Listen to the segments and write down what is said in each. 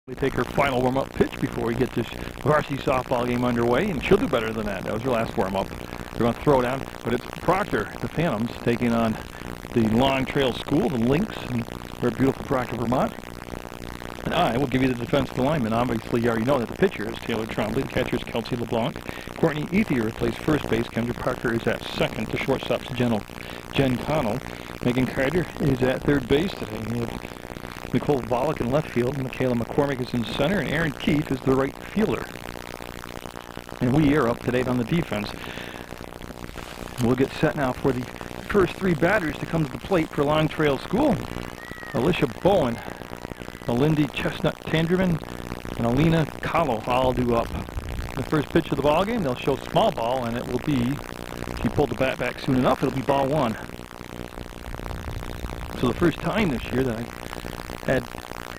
We take her final warm-up pitch before we get this varsity softball game underway, and she'll do better than that. That was her last warm-up. We're going to throw down, but it's Proctor, the Phantoms, taking on the Long Trail School, the Lynx, and we're beautiful Proctor, Vermont. And I will give you the defensive lineman. Obviously, you already know that the pitcher is Taylor Trombley, the catcher is Kelsey LeBlanc. Courtney Ethier plays first base. Kendra Parker is at second. The shortstop's Jen Connell. Megan Carter is at third base today. We have Nicole Volek in left field. Michaela McCormick is in center, and Aaron Keith is the right fielder. And we are up to date on the defense. We'll get set now for the first three batters to come to the plate for Long Trail School. Alicia Bowen, Lindy Chestnut Tangerman, and Alina Kahlo all due up. The first pitch of the ball game, they'll show small ball, and it will be, if you pull the bat back soon enough, it'll be ball one. So the first time this year that I had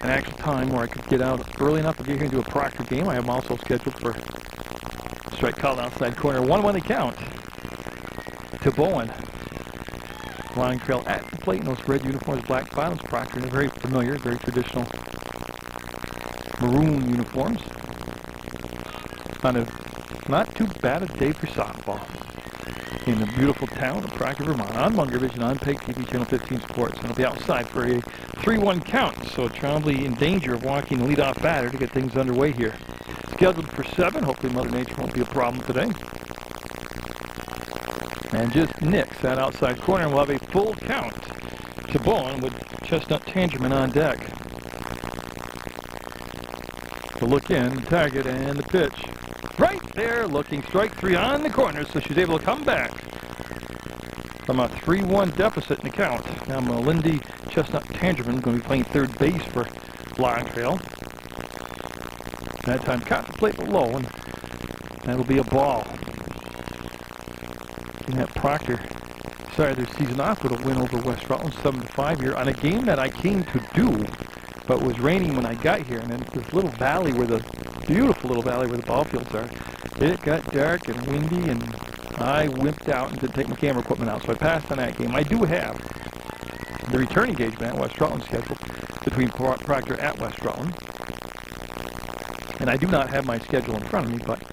an actual time where I could get out early enough to get here and do a Proctor game. I am also scheduled for strike called outside corner. 1-1 the count to Bowen. Long Trail at the plate in those red uniforms, black bottoms. Proctor in a very familiar, very traditional maroon uniforms. On a not too bad a day for softball in the beautiful town of Proctor, Vermont. On Munger Vision, on PEGTV, Channel 15 Sports. And it'll be outside for a 3-1 count. So Trombley in danger of walking the leadoff batter to get things underway here. Scheduled for 7. Hopefully Mother Nature won't be a problem today. And just nicks that outside corner, and we'll have a full count to Bowen with Chestnut Tangerman on deck. The look in, target, and the pitch. Right there, looking strike three on the corner, so she's able to come back from a 3-1 deficit in the count. Now Melindy Chestnut Tangerman going to be playing third base for Long Trail. That time caught the plate low, and that'll be a ball. And that Proctor started their season off with a win over West Rutland, 7-5 here, on a game that I came to do, but it was raining when I got here, and then this little valley where the beautiful little valley where the ball fields are, it got dark and windy, and I wimped out and didn't take my camera equipment out, so I passed on that game. I do have the return engagement at West Rutland scheduled between Proctor at West Rutland, and I do not have my schedule in front of me, but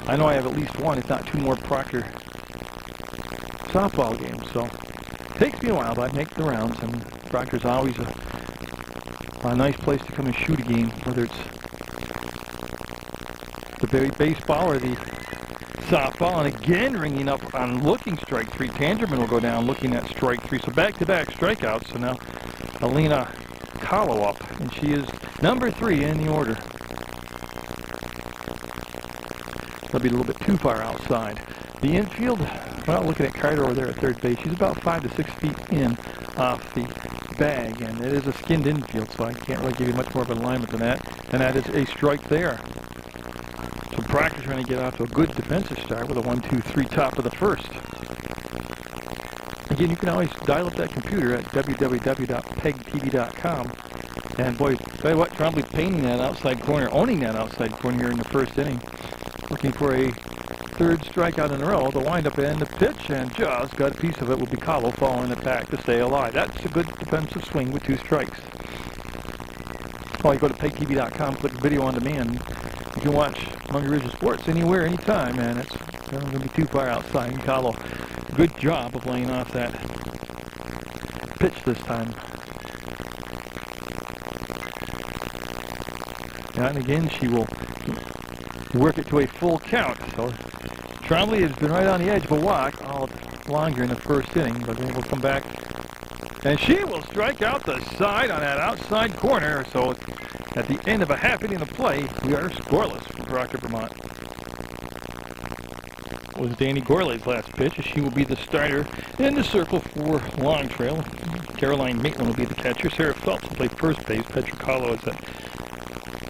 I know I have at least one, if not two more Proctor softball games, so it takes me a while, but I make the rounds, and Proctor's always a nice place to come and shoot a game, whether it's the baseball or the softball. And again, ringing up on looking strike three. Tangerman will go down looking at strike three. So back-to-back strikeouts. So now Alina Kahlo up, and she is number 3 in the order. That'll be a little bit too far outside. The infield, well, looking at Carter over there at third base, she's about 5 to 6 feet in off the bag, and it is a skinned infield, so I can't really give you much more of an alignment than that. And that is a strike there. So Proctor's trying to get off to a good defensive start with a 1-2-3 top of the first. Again, you can always dial up that computer at www.pegtv.com. And boy, tell you what, Trombley painting that outside corner, owning that outside corner here in the first inning. Looking for a third strikeout in a row. The windup and the pitch, and just got a piece of it. Will be Kahlo following it back to stay alive. That's a good defensive swing with 2 strikes. Well, you go to PEGTV.com, click video on demand. You can watch Munger Vision Sports anywhere, anytime, and it's not going to be too far outside. And Kahlo, good job of laying off that pitch this time. And again, she will work it to a full count. So Trombley has been right on the edge of a walk all longer in the first inning, but then we'll come back. And she will strike out the side on that outside corner. So at the end of a half inning of play, we are scoreless for Proctor, Vermont. It was Danny Gourlay's last pitch, as she will be the starter in the circle for Long Trail. Caroline Maitland will be the catcher. Sarah Phelps will play first base. Petra Kahlo is at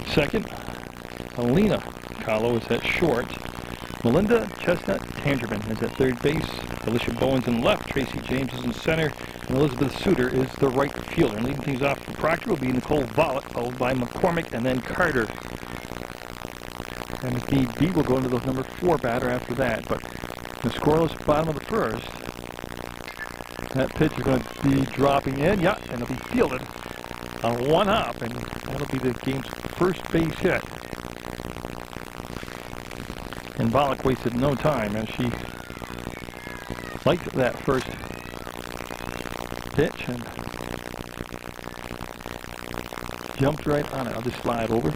second. Alina Kahlo is at short. Melinda Chestnut Tangerman is at third base. Alicia Bowen's in left. Tracy James is in center. And Elizabeth Suter is the right fielder. And leading things off for Proctor will be Nicole Volek, followed by McCormick, and then Carter. And if need be, we'll go into those number 4 batter after that. But the scoreless bottom of the first. That pitch is going to be dropping in. Yeah, and it'll be fielded on 1 hop. And that'll be the game's first base hit. And Bollock wasted no time as she liked that first pitch and jumped right on it. I'll just slide over.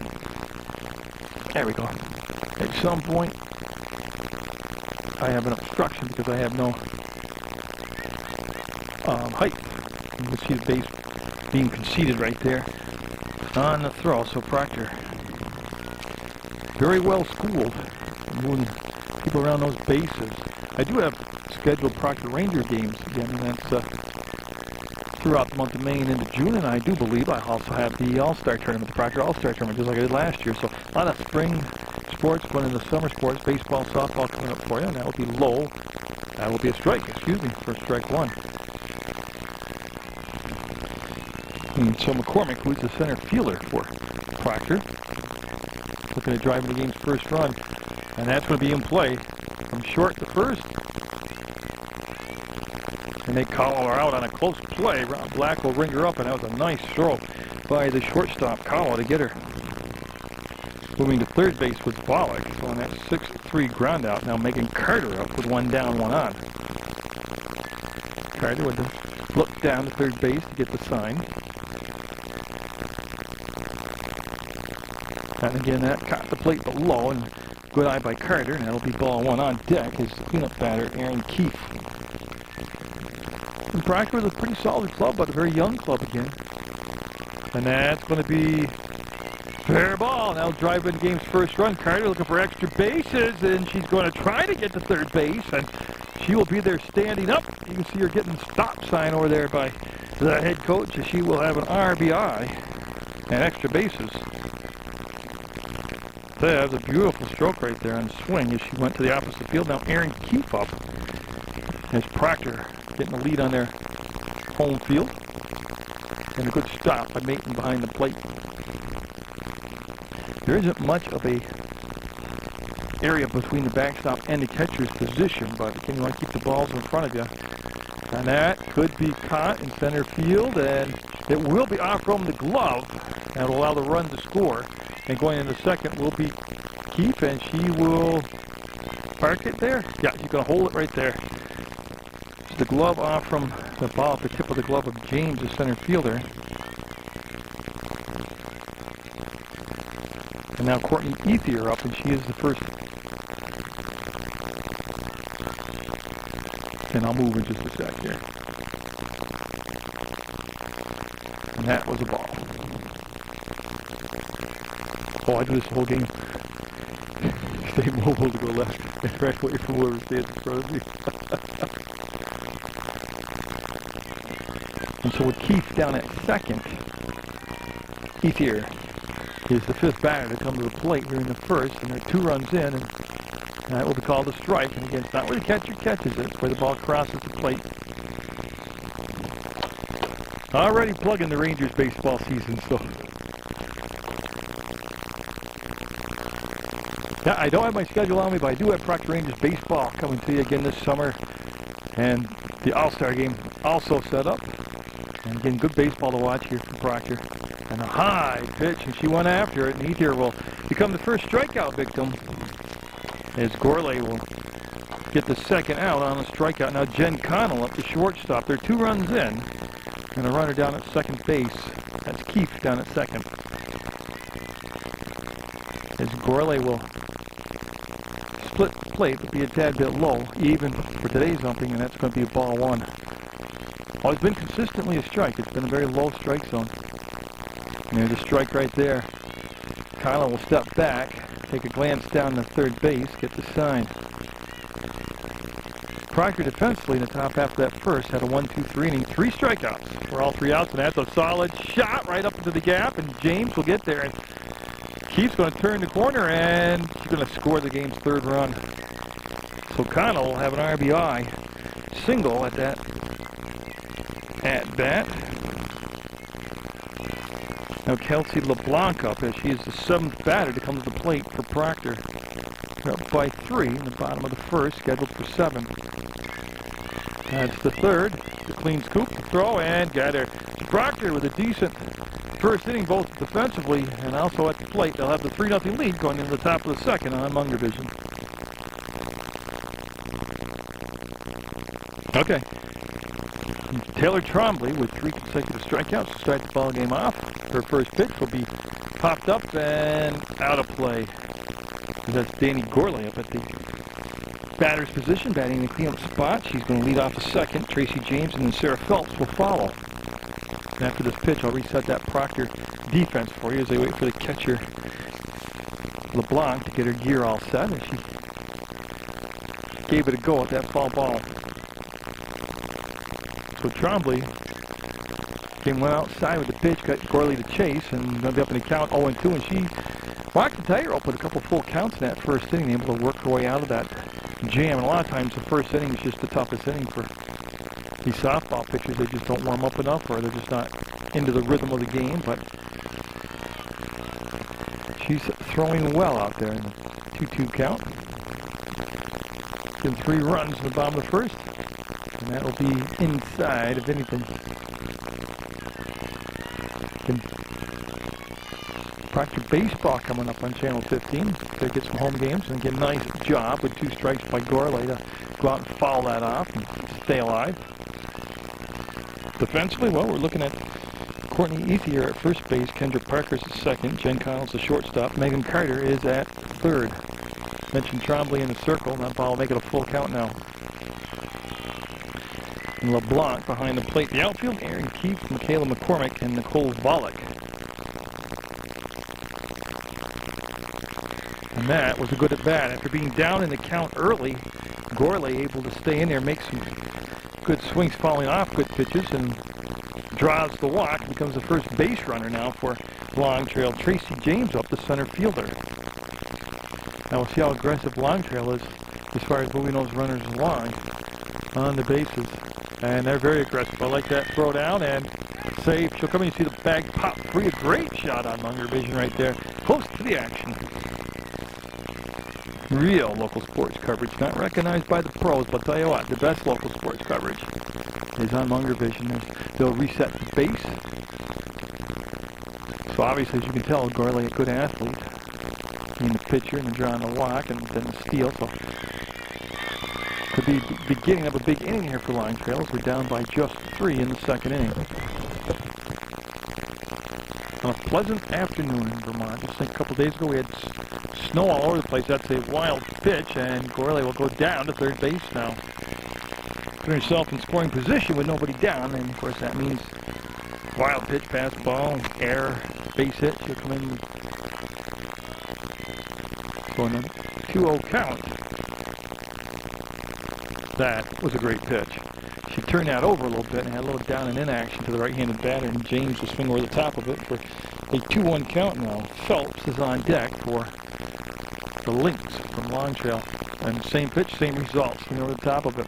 There we go. At some point, I have an obstruction because I have no height. You can see the base being conceded right there on the throw. So Proctor, very well schooled, moving people around those bases. I do have scheduled Proctor Ranger games again, and that's throughout the month of May and into June, and I do believe I also have the All-Star Tournament, the Proctor All-Star Tournament, just like I did last year. So a lot of spring sports going into summer sports, baseball, softball coming up for you, and that will be low. That will be a strike, excuse me, for strike one. And so McCormick, who's the center fielder for Proctor, looking at driving the game's first run, and that's going to be in play from short to first. And they call her out on a close play. Rob Black will ring her up, and that was a nice throw by the shortstop, Cowell, to get her. Moving to third base with Bollock, so on that 6-3 ground out, now making Carter up with one down, one on. Carter with the look down to third base to get the sign. And again, that caught the plate but low, and good eye by Carter, and that'll be ball one on deck. His cleanup batter, Aaron Keefe. And Proctor was a pretty solid club, but a very young club again. And that's going to be fair ball. Now driving the game's first run. Carter looking for extra bases, and she's going to try to get to third base, and she will be there standing up. You can see her getting the stop sign over there by the head coach, and she will have an RBI and extra bases. That was a beautiful stroke right there on the swing as she went to the opposite field. Now Aaron Keefe up as Proctor getting the lead on their home field. And a good stop by Maton behind the plate. There isn't much of a area between the backstop and the catcher's position, but again, you want to keep the balls in front of you. And that could be caught in center field, and it will be off from the glove. That will allow the run to score. And going into second will be Keefe, and she will park it there. Yeah, she's going to hold it right there. So the glove off from the ball at the tip of the glove of James, the center fielder. And now Courtney Ethier up, and she is the first. And I'll move in just a sec here. And that was a ball. Oh, I do this whole game. Stay mobile to go left and right away from whoever stands in front of me. And so with Keefe down at second, Ethier is the fifth batter to come to the plate here in the first, and there are 2 runs in, and that will be called a strike. And again, it's not where the catcher catches it, it's where the ball crosses the plate. Already plugging the Rangers baseball season, so. Now, I don't have my schedule on me, but I do have Proctor Rangers baseball coming to you again this summer. And the All-Star game also set up. And again, good baseball to watch here from Proctor. And a high pitch, and she went after it. And Ethier will become the first strikeout victim as Gourlay will get the second out on a strikeout. Now Jen Connell up to shortstop. There are 2 runs in, and a runner down at second base. That's Keefe down at second. As Gourlay will split plate, but be a tad bit low, even for today's umping, and that's going to be a ball one. Oh, it's been consistently a strike. It's been a very low strike zone. And there's a strike right there. Connell will step back, take a glance down to third base, get the sign. Proctor defensively in the top half of that first had a 1-2-3 inning, 3 strikeouts for all 3 outs, and that's a solid shot right up into the gap, and James will get there. And Keefe's going to turn the corner, and she's going to score the game's 3rd run. So Connell will have an RBI single at that at-bat. Now Kelsey LeBlanc up as she is the 7th batter to come to the plate for Proctor. They're up by 3 in the bottom of the first, scheduled for 7. That's the 3rd. The clean scoop, the throw, and got her. Proctor with a decent first inning, both defensively and also at the plate. They'll have the 3-0 lead going into the top of the second on Munger Vision. Okay. Taylor Trombley with 3 consecutive strikeouts to start the ball game off. Her first pitch will be popped up and out of play. That's Danny Gorley up at the batter's position, batting in the cleanup spot. She's going to lead off the second. Tracy James and then Sarah Phelps will follow. And after this pitch, I'll reset that Proctor defense for you as they wait for the catcher, LeBlanc, to get her gear all set. And she gave it a go at that foul ball. So Trombley went outside with the pitch, got Gorley to chase, and going to be up in the count 0-2. And she walked the tightrope with a couple full counts in that first inning, able to work her way out of that jam. And a lot of times the first inning is just the toughest inning for these softball pitchers. They just don't warm up enough, or they're just not into the rhythm of the game. But she's throwing well out there in the 2-2 count. Getting 3 runs in the bottom of the first, and that will be inside if anything. Proctor Baseball coming up on Channel 15. They get some home games and get a nice job with 2 strikes by Gorley to go out and foul that off and stay alive. Defensively, well, we're looking at Courtney Ethier at first base, Kendra Parker's at second, Jen Connell's the shortstop, Megan Carter is at third. Mentioned Trombley in the circle, and that ball will make it a full count now. And LeBlanc behind the plate. The outfield, Aaron Keefe, Michaela McCormick, and Nicole Volek. And that was a good at bat. After being down in the count early, Gorley able to stay in there, make some good swings following off good pitches, and draws the walk, becomes the first base runner now for Long Trail. Tracy James up the center fielder. Now we'll see how aggressive Long Trail is as far as moving those runners along on the bases. And they're very aggressive. I like that throw down and save. She'll come in and see the bag pop free. A great shot on Munger Vision right there. Close to the action. Real local sports coverage. Not recognized by the pros, but I'll tell you what, the best local sports coverage is on Munger Vision. They'll reset the base. So obviously, as you can tell, Gorley a good athlete. Being the pitcher and then drawing the walk and then the steal. So could be the beginning of a big inning here for Long Trails. We're down by just 3 in the second inning. On a pleasant afternoon in Vermont. Just think a couple days ago we had snow all over the place. That's a wild pitch, and Gorley will go down to third base now. Putting herself in scoring position with nobody down, and of course that means wild pitch, fastball, air, base hit. She'll come in going a 2-0 count. That was a great pitch. She turned that over a little bit and had a little down and in action to the right-handed batter, and James will swing over the top of it for a 2-1 count now. Phelps is on deck for the Lynx from Long Trail. And same pitch, same result, swing over the top of it.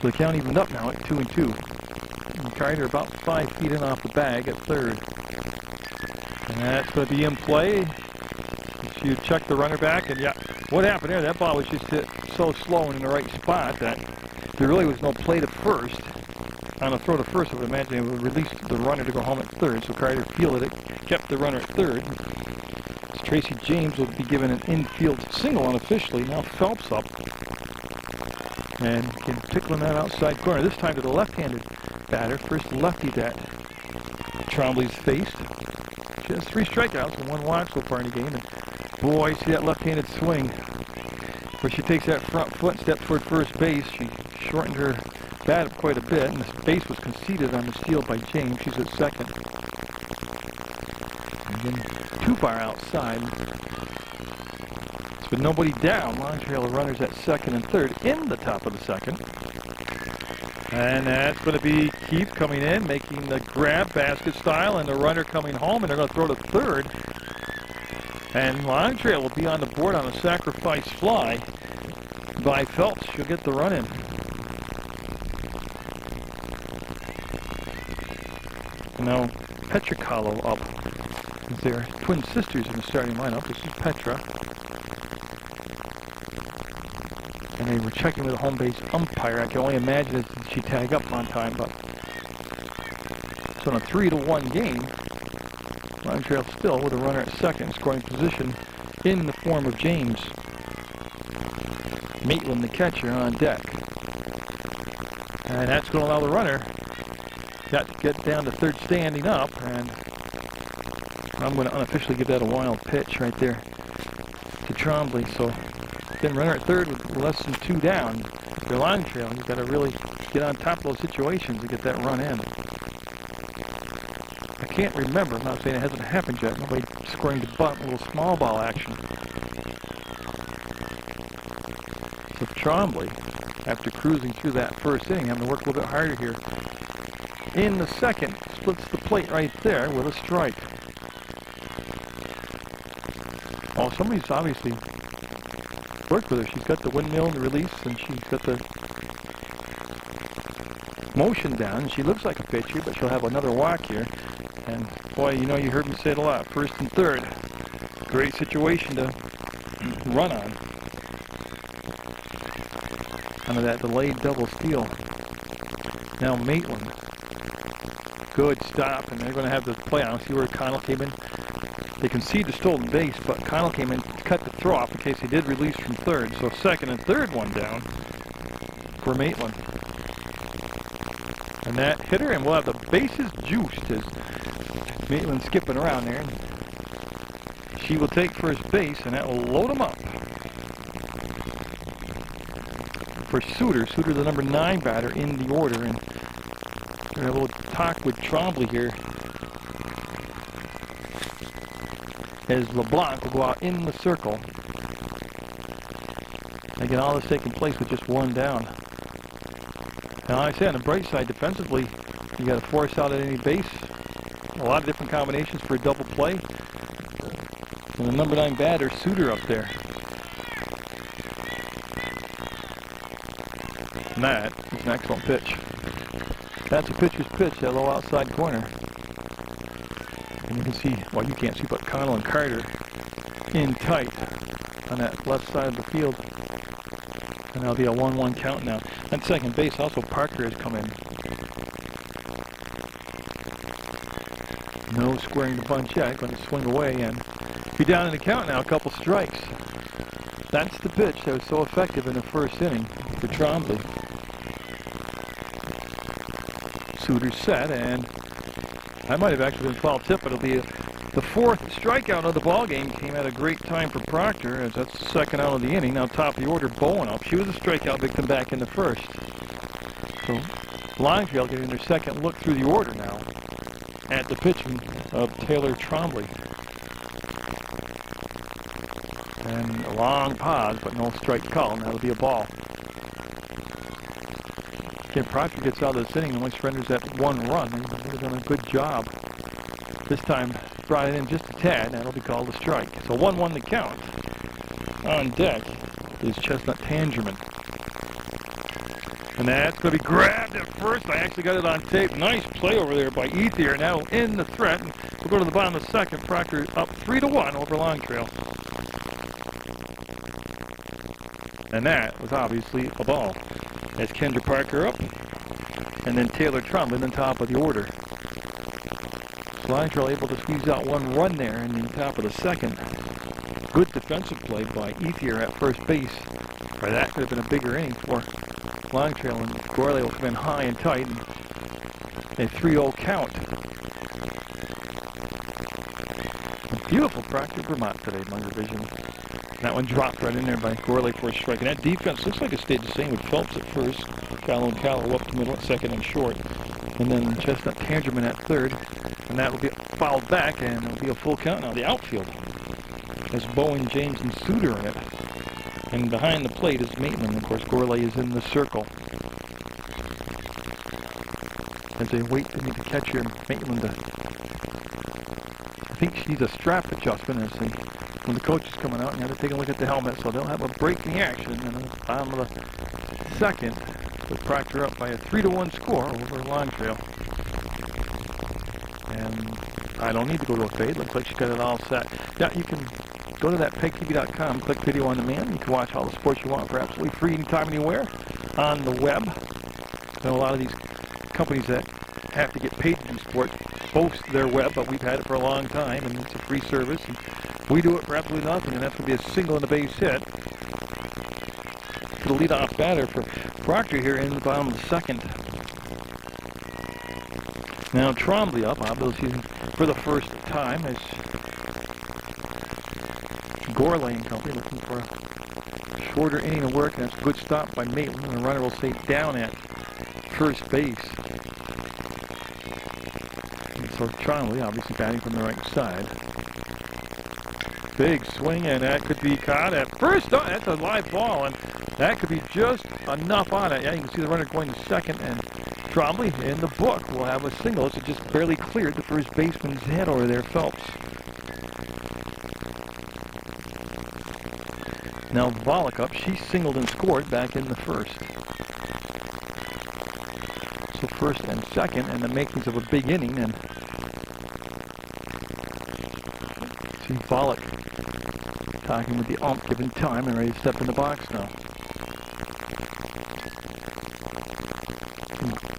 So the count evened up now at 2-2. And Carter about 5 feet in off the bag at third. And that's going to be in play. She checked the runner back, and yeah, what happened there? That ball was just hit so slow and in the right spot that there really was no play to first. On a throw to first, I would imagine it would release the runner to go home at third. So Carter fielded it, kept the runner at third. So Tracy James would be given an infield single unofficially. Now Phelps up and can tickling that outside corner. This time to the left-handed batter. First lefty that Trombley's faced. She has 3 strikeouts and 1 walk so far in the game. And boy, see that left-handed swing where she takes that front foot and steps toward first base. She shortened her bat up quite a bit, and the base was conceded on the steal by James. She's at second. And then too far outside. With nobody down, Long Trail runners at second and third in the top of the second. And that's going to be Keith coming in, making the grab basket style, and the runner coming home, and they're going to throw to third. And Long Trail will be on the board on a sacrifice fly by Phelps. She'll get the run in. And now Petricalo up. They're twin sisters in the starting lineup. This is Petra. And they were checking with a home base umpire. I can only imagine that she tagged up on time, but So in a 3-1 game, Long Trail still with a runner at second, scoring position in the form of James. Maitland, the catcher, on deck. And that's going to allow the runner to get down to third standing up, and I'm going to unofficially give that a wild pitch right there to Trombley. So then runner at third with less than 2 down. If you're Long Trail, you've got to really get on top of those situations to get that run in. I can't remember, I'm not saying it hasn't happened yet, nobody scoring the bunt, a little small ball action. So Trombley, after cruising through that first inning, having to work a little bit harder here. In the second, splits the plate right there with a strike. Well, somebody's obviously worked with her. She's got the windmill and the release, and she's got the motion down. She looks like a pitcher, but she'll have another walk here. And boy, you know, you heard me say it a lot. First and third, great situation to run on. Under that delayed double steal. Now Maitland, good stop, and they're going to have the play on. See where Connell came in. They concede the stolen base, but Connell came in, cut the throw off in case he did release from third. So second and third one down for Maitland. And that hitter, and we'll have the bases juiced as Maitland skipping around there. She will take first base, and that will load him up. For Suter, the number 9 batter in the order, and we're able to talk with Trombley here as LeBlanc will go out in the circle. Again, all this taking place with just 1 down. Now, like I say, on the bright side, defensively, you got to force out at any base. A lot of different combinations for a double play. And the number 9 batter, Suter, up there. And that is an excellent pitch. That's a pitcher's pitch, that low outside corner. And you can see, well, you can't see, but Connell and Carter in tight on that left side of the field. And that'll be a 1-1 count now. At second base, also Parker has come in. No squaring the bunch yet, going to swing away and be down in the count now, a couple strikes. That's the pitch that was so effective in the first inning for Trombley. Suter's set, and I might have actually been foul tip, but it'll be the 4th strikeout of the ball game. Came at a great time for Proctor, as that's the 2nd out of the inning. Now top of the order, Bowen up. She was a strikeout victim back in the first. So Long Trail getting their 2nd look through the order now at the pitching of Taylor Trombley. And a long pause, but no strike call. That'll be a ball. Again, Proctor gets out of this inning and only surrenders that 1 run. They've done a good job. This time, brought it in just a tad, and that'll be called a strike. So 1-1 to count. On deck is Chestnut Tangerman. And that's going to be grabbed at first. I actually got it on tape. Nice play over there by Ethier. Now in the threat. We'll go to the bottom of the 2nd. Proctor up 3-1 over Long Trail. And that was obviously a ball. As Kendra Parker up, and then Taylor Trombley in the top of the order. Long Trail able to squeeze out 1 run there in the top of the 2nd. Good defensive play by Ethier at first base. Or that could have been a bigger inning for Long Trail, and Gorley will come in high and tight, and a 3-0 count. A beautiful Proctor, Vermont today, Munger Vision. That one dropped right in there by Gorley for a strike. And that defense looks like it stayed the same with Phelps at first, Callow and Callow up the middle at 2nd and short. And then Chestnut Tangerman at 3rd. And that will be fouled back, and it'll be a full count now. The outfield has Bowen, James, and Suter in it. And behind the plate is Maitland. Of course, Gorley is in the circle. As they wait to meet the catcher, Maitland, I think she needs a strap adjustment as when the coach is coming out, and you have to take a look at the helmet, so they'll have a break in the action. And at the bottom of the 2nd, with Proctor up by a 3-1 score over Long Trail. And I don't need to go to a fade. Looks like she's got it all set. Now you can go to that PEGTV.com, click video on demand. You can watch all the sports you want for absolutely free anytime, anywhere on the web. There are a lot of these companies that have to get paid to do sport boast their web, but we've had it for a long time, and it's a free service. And we do it for absolutely nothing, and that's going to be a single and a base hit. The leadoff batter for Proctor here in the bottom of the second. Now Trombley up, obviously for the first time, as Gourlay and company looking for a shorter inning of work, and that's a good stop by Maitland, and the runner will stay down at first base. And so Trombley obviously batting from the right side. Big swing, and that could be caught at first. Oh, that's a live ball, and that could be just enough on it. Yeah, you can see the runner going to second, and Trombley in the book will have a single. It just barely cleared the first baseman's head over there, Phelps. Now Volek up. She singled and scored back in the first. So first and second, and the makings of a big inning. And see Volek talking with the ump, giving time, and ready to step in the box now.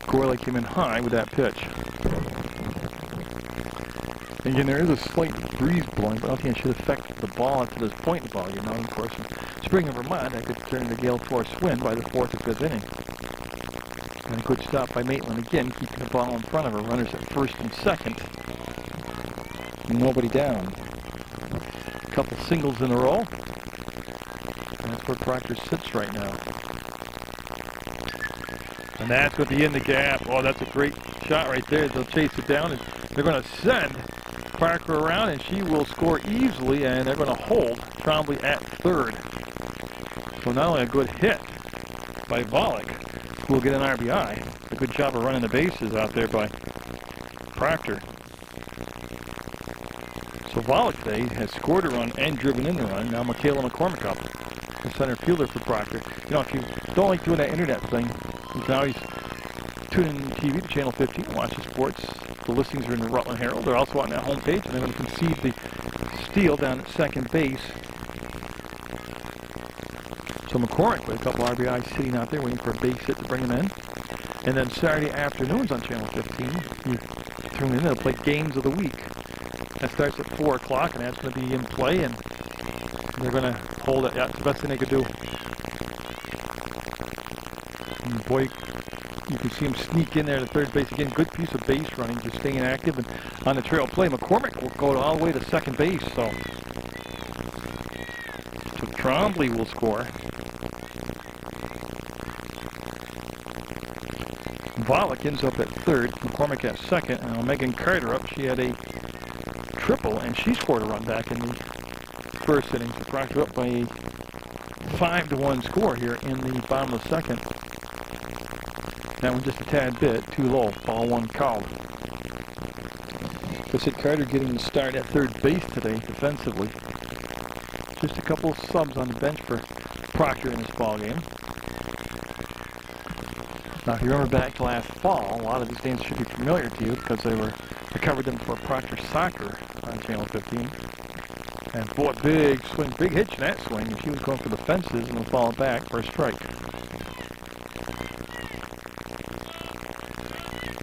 Gourlay came in high with that pitch. And again, there is a slight breeze blowing, but I don't think it should affect the ball up to this point in the ball game. Now, of course, in spring of Vermont, that could turn into gale force wind by the fourth or fifth inning. And a good stop by Maitland again, keeping the ball in front of her. Runners at first and second. Nobody down. A couple singles in a row. And that's where Proctor sits right now. And that's going to be in the gap. Oh, that's a great shot right there. They'll chase it down, and they're going to send Parker around, and she will score easily, and they're going to hold Trombley at third. So not only a good hit by Volek, who will get an RBI, a good job of running the bases out there by Proctor. So Volek today has scored a run and driven in the run. Now Michaela McCormick up, the center fielder for Proctor. You know, if you don't like doing that internet thing, you can always tune in TV to Channel 15 and watch the sports. The listings are in the Rutland Herald. They're also on that homepage, and then you can see the steal down at second base. So McCormick with a couple RBIs sitting out there waiting for a base hit to bring him in. And then Saturday afternoons on Channel 15, you tune in, they'll play Games of the Week. That starts at 4 o'clock, and that's going to be in play, and they're going to hold it. Yeah, it's the best thing they could do. And boy, you can see him sneak in there to third base again. Good piece of base running, just staying active and on the trail play. McCormick will go all the way to second base, so Trombley will score. Volek ends up at third, McCormick at second, and Megan Carter up. She had a triple, and she scored a run back in the first inning. Proctor up by a 5-1 score here in the bottom of the second. That one just a tad bit too low. Ball one called. Vincent Carter getting the start at third base today defensively. Just a couple of subs on the bench for Proctor in this ball game. Now, if you remember back to last fall, a lot of these names should be familiar to you because I covered them for Proctor Soccer on Channel 15. And boy, big swing, big hitch in that swing. And she was going for the fences and will fall back for a strike.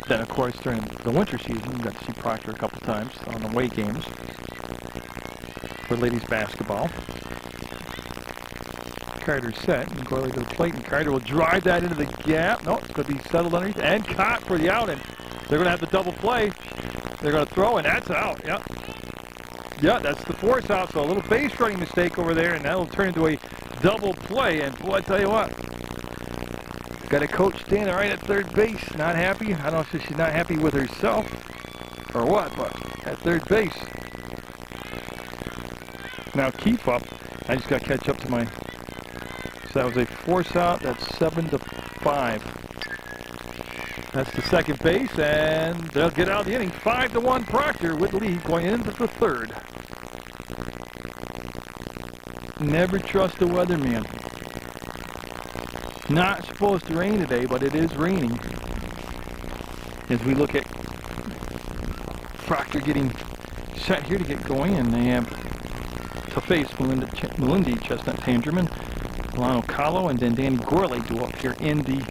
Then, of course, during the winter season, you got to see Proctor a couple times on the away games for ladies basketball. Carter set, and Gourlay to the plate, and Carter will drive that into the gap. No, it's going to be settled underneath, and caught for the out, and they're going to have the double play. They're going to throw, and that's out. Yep. Yeah, that's the force out, so a little base running mistake over there, and that'll turn into a double play, and boy, I tell you what, got a coach standing right at third base, not happy. I don't know if she's not happy with herself or what, but at third base. Now Keefe up. I just got to catch up to my... So that was a force out. That's 7-5. That's the second base, and they'll get out of the inning. 5-1 Proctor with the lead going into the third. Never trust the weatherman. Not supposed to rain today, but it is raining. As we look at Proctor getting set here to get going, and they have to face Melindy, Chestnut Tangerman, Milano Kahlo, and then Danny Gourlay do up here in the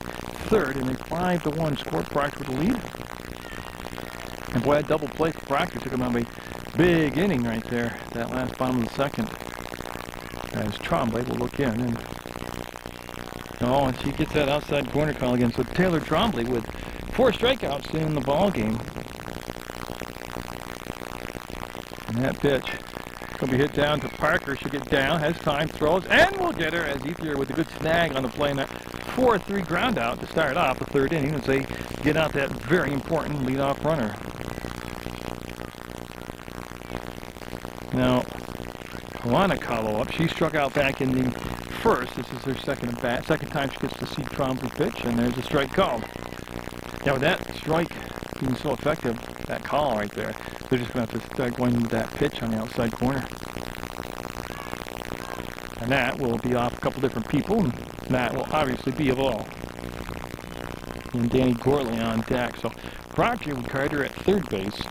third, and a 5-1 score. Proctor with the lead. And boy, that double play for Proctor took him on a big inning right there, that last bottom of the second. As Trombley will look in, and and she gets that outside corner call again. So Taylor Trombley with 4 strikeouts in the ball game. And that pitch will be hit down to Parker. She'll get down, has time, throws, and will get her as Ethier with a good snag on the play in that 4-3 ground out to start off the 3rd inning as they get out that very important leadoff runner. Now, Alana Kahlo up. She struck out back in the 1st. This is her second at bat. Second time she gets to see Trombley pitch, and there's a strike called. Now, with that strike being so effective, that call right there, they're just going to have to start going with that pitch on the outside corner. And that will be off a couple different people, and that will obviously be a ball. And Danny Gorley on deck. So Proctor with Carter at 3rd base.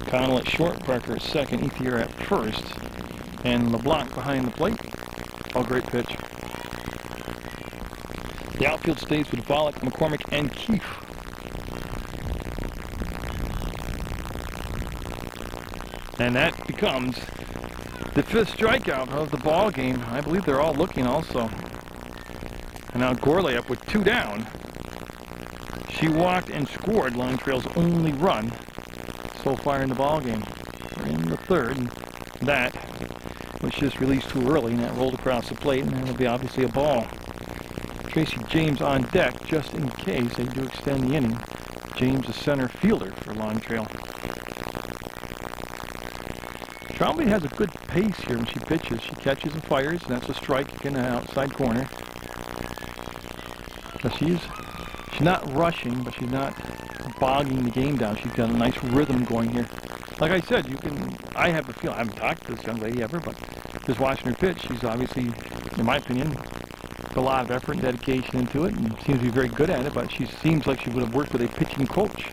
Connell at short, Parker at 2nd, Ethier at 1st, and LeBlanc behind the plate. All great pitch. The outfield stays with Volek, McCormick, and Keefe. And that becomes the 5th strikeout of the ball game. I believe they're all looking also. And now Gorley up with 2 down. She walked and scored Longtrail's only run so far in the ball game. We're in the 3rd, and that was just released too early, and that rolled across the plate, and that'll be obviously a ball. Tracy James on deck just in case they do extend the inning. James is center fielder for Longtrail. Trombley has a good pace here when she pitches. She catches and fires, and that's a strike in the outside corner. But she's not rushing, but she's not bogging the game down. She's got a nice rhythm going here. Like I said, I have the feel, I haven't talked to this young lady ever, but just watching her pitch, she's obviously, in my opinion, put a lot of effort and dedication into it, and seems to be very good at it, but she seems like she would have worked with a pitching coach.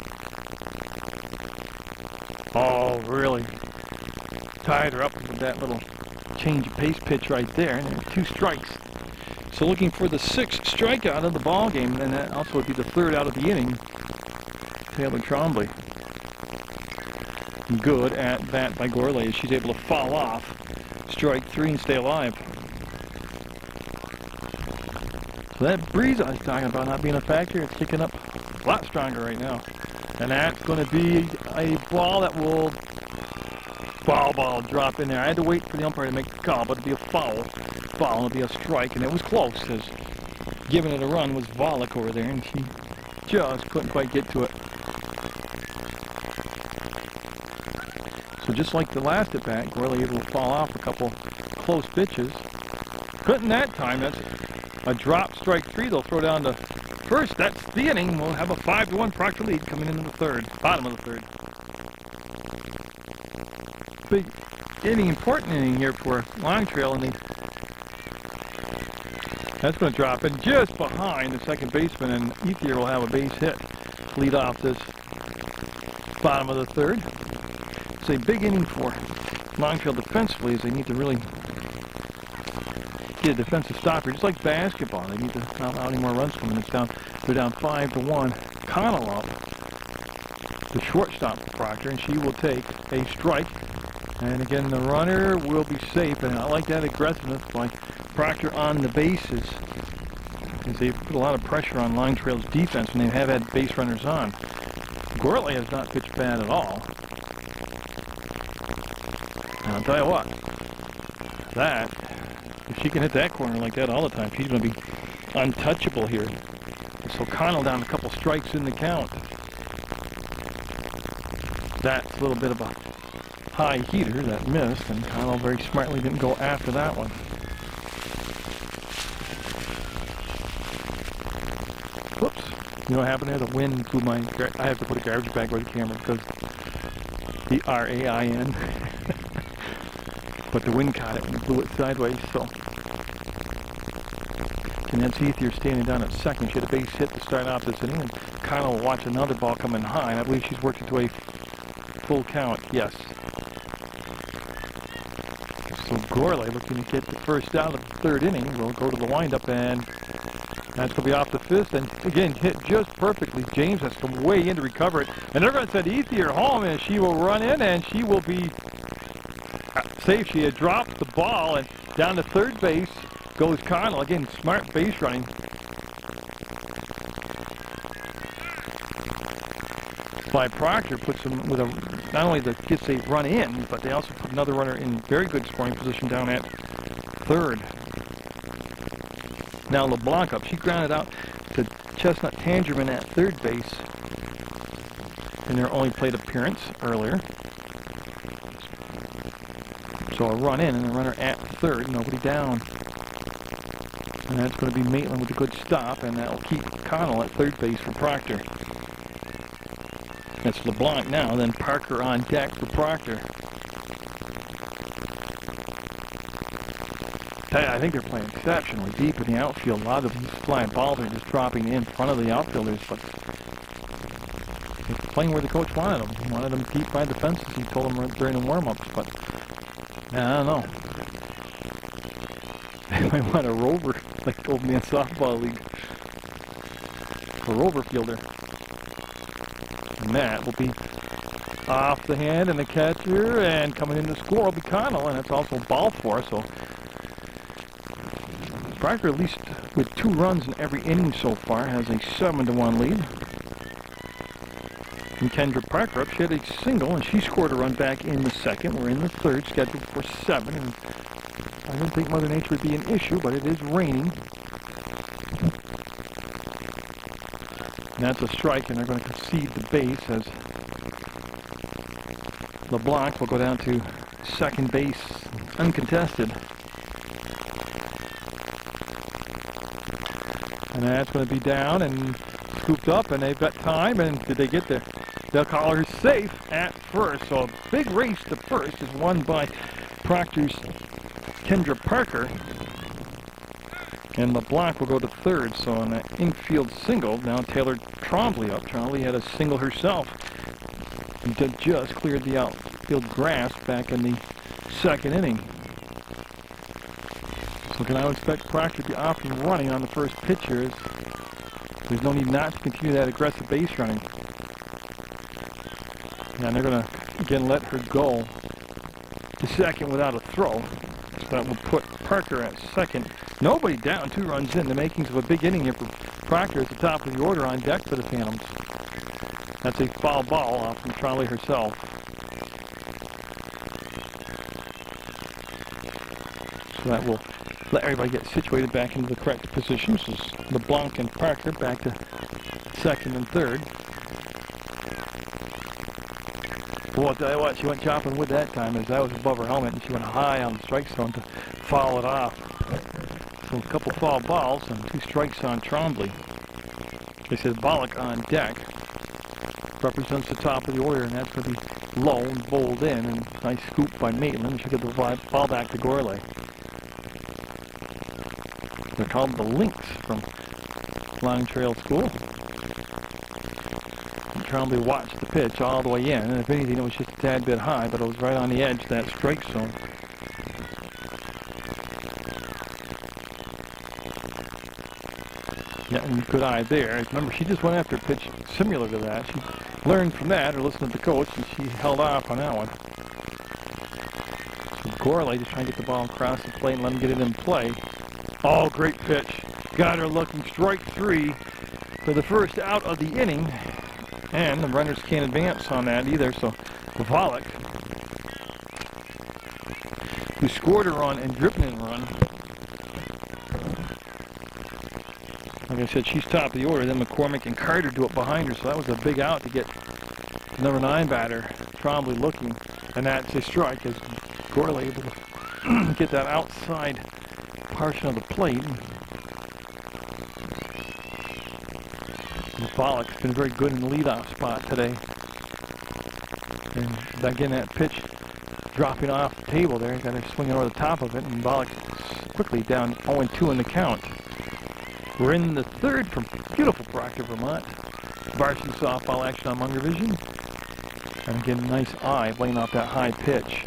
Oh, really tied her up with that little change of pace pitch right there, and there's 2 strikes. So looking for the 6th strikeout of the ball game, and that also would be the 3rd out of the inning. Taylor Trombley. Good at bat by Gorley as she's able to foul off strike 3 and stay alive. So that breeze I was talking about not being a factor, it's kicking up a lot stronger right now. And that's going to be a ball that will ball drop in there. I had to wait for the umpire to make the call, but it'll be a foul. It'll be a strike, and it was close because giving it a run was Volek over there, and she just couldn't quite get to it. So just like the last at bat, Gorley able to fall off a couple close pitches. Couldn't that time. That's a drop, strike 3. They'll throw down to 1st. That's the inning. We'll have a 5-1 Proctor lead coming into the 3rd, bottom of the 3rd. Big inning, important inning here for Longtrail, and that's going to drop in just behind the second baseman, and Ethier will have a base hit to lead off this bottom of the 3rd. It's a big inning for Longtrail defensively, as they need to really get a defensive stopper, just like basketball. They need to not allow any more runs coming. They're down 5-1. Connell up, the shortstop for Proctor, and she will take a strike. And again, the runner will be safe, and I like that aggressiveness by Proctor on the bases, as they put a lot of pressure on Longtrail's defense when they have had base runners on. Gorley has not pitched bad at all. And I'll tell you what, if she can hit that corner like that all the time, she's going to be untouchable here. So Connell down a couple strikes in the count. That's a little bit of a high heater that missed, and Connell very smartly didn't go after that one. Whoops. You know what happened there? The wind blew my... I have to put a garbage bag by the camera because the R-A-I-N. But the wind caught it and blew it sideways, so... And that's Ethier standing down at 2nd. She had a base hit to start off this inning, and Connell will watch another ball coming high, and I believe she's working to a full count. Yes. So Gorley, looking to get the 1st out of the 3rd inning, will go to the windup, and That's going to be off the fist, and again, hit just perfectly. James has come way in to recover it, and they're going to send Ethier home, and she will run in, and she will be safe. She had dropped the ball, and down to third base goes Connell. Again, smart base running. By Proctor puts them with a, not only gets a run in, but they also put another runner in very good scoring position down at third. Now LeBlanc up. She grounded out to Chestnut Tangerman at third base in their only plate appearance earlier. So a run in and a runner at third, nobody down. And that's going to be Maitland with a good stop, and that will keep Connell at third base for Proctor. That's LeBlanc now, then Parker on deck for Proctor. I think they're playing exceptionally deep in the outfield. A lot of these flying balls are just dropping in front of the outfielders, but they're playing where the coach wanted them. He wanted them deep by the fences. He told them during the warm-ups, but I don't know. They might want a rover, like over in the softball league. A rover fielder. And that will be off the hand and the catcher, and coming in to score will be Connell, and it's also ball four, so Proctor, at least with 2 runs in every inning so far, has a 7-1 lead. And Kendra Parker up, she had a single, and she scored a run back in the second. We're in the third, scheduled for 7. And I don't think Mother Nature would be an issue, but it is raining. And that's a strike, and they're going to concede the base as LeBlanc will go down to second base uncontested. And that's going to be down and scooped up, and they've got time, and did they get there? They'll call her safe at first. So a big race to first is won by Proctor's Kendra Parker. And LeBlanc will go to third. So on that infield single, now Taylor Trombley up. Trombley had a single herself. And just cleared the outfield grass back in the second inning. So can I expect Proctor to be off and running on the first pitch here? There's no need not to continue that aggressive base running. And they're going to, again, let her go to second without a throw. So that will put Parker at second. Nobody down, 2 runs in. The makings of a big inning here for Proctor at the top of the order on deck for the Phantoms. That's a foul ball off from Charlie herself. So that will let everybody get situated back into the correct positions. So LeBlanc and Parker back to second and third. Well, I'll tell you what, she went chopping wood that time, as that was above her helmet, and she went high on the strike zone to foul it off. So a couple foul balls and 2 strikes on Trombley. They said Bollock on deck represents the top of the order, and that's going to be low and bowled in, and nice scoop by Maitland. She'll get the ball back to Gourlay. They're called the Lynx from Long Trail School. And Trombley watched the pitch all the way in, and if anything, it was just a tad bit high, but it was right on the edge of that strike zone. Yeah, and good eye there. Remember, she just went after a pitch similar to that. She learned from that, or listened to the coach, and she held off on that one. So Gourlay just trying to get the ball across the plate and let him get it in play. Oh, great pitch. Got her looking, strike 3 for the first out of the inning. And the runners can't advance on that either, so Volek, who scored a run and driven in run. Like I said, she's top of the order. Then McCormick and Carter do it behind her, so that was a big out to get the number 9 batter, Trombley, looking. And that's a strike as Gourlay able to get that outside portion of the plate. Bollock's been very good in the leadoff spot today. And again, that pitch dropping off the table there, got her swinging over the top of it, and Bollock's quickly down 0-2 in the count. We're in the third from beautiful Proctor, Vermont. Varsity softball action on Munger Vision. And again, nice eye playing off that high pitch.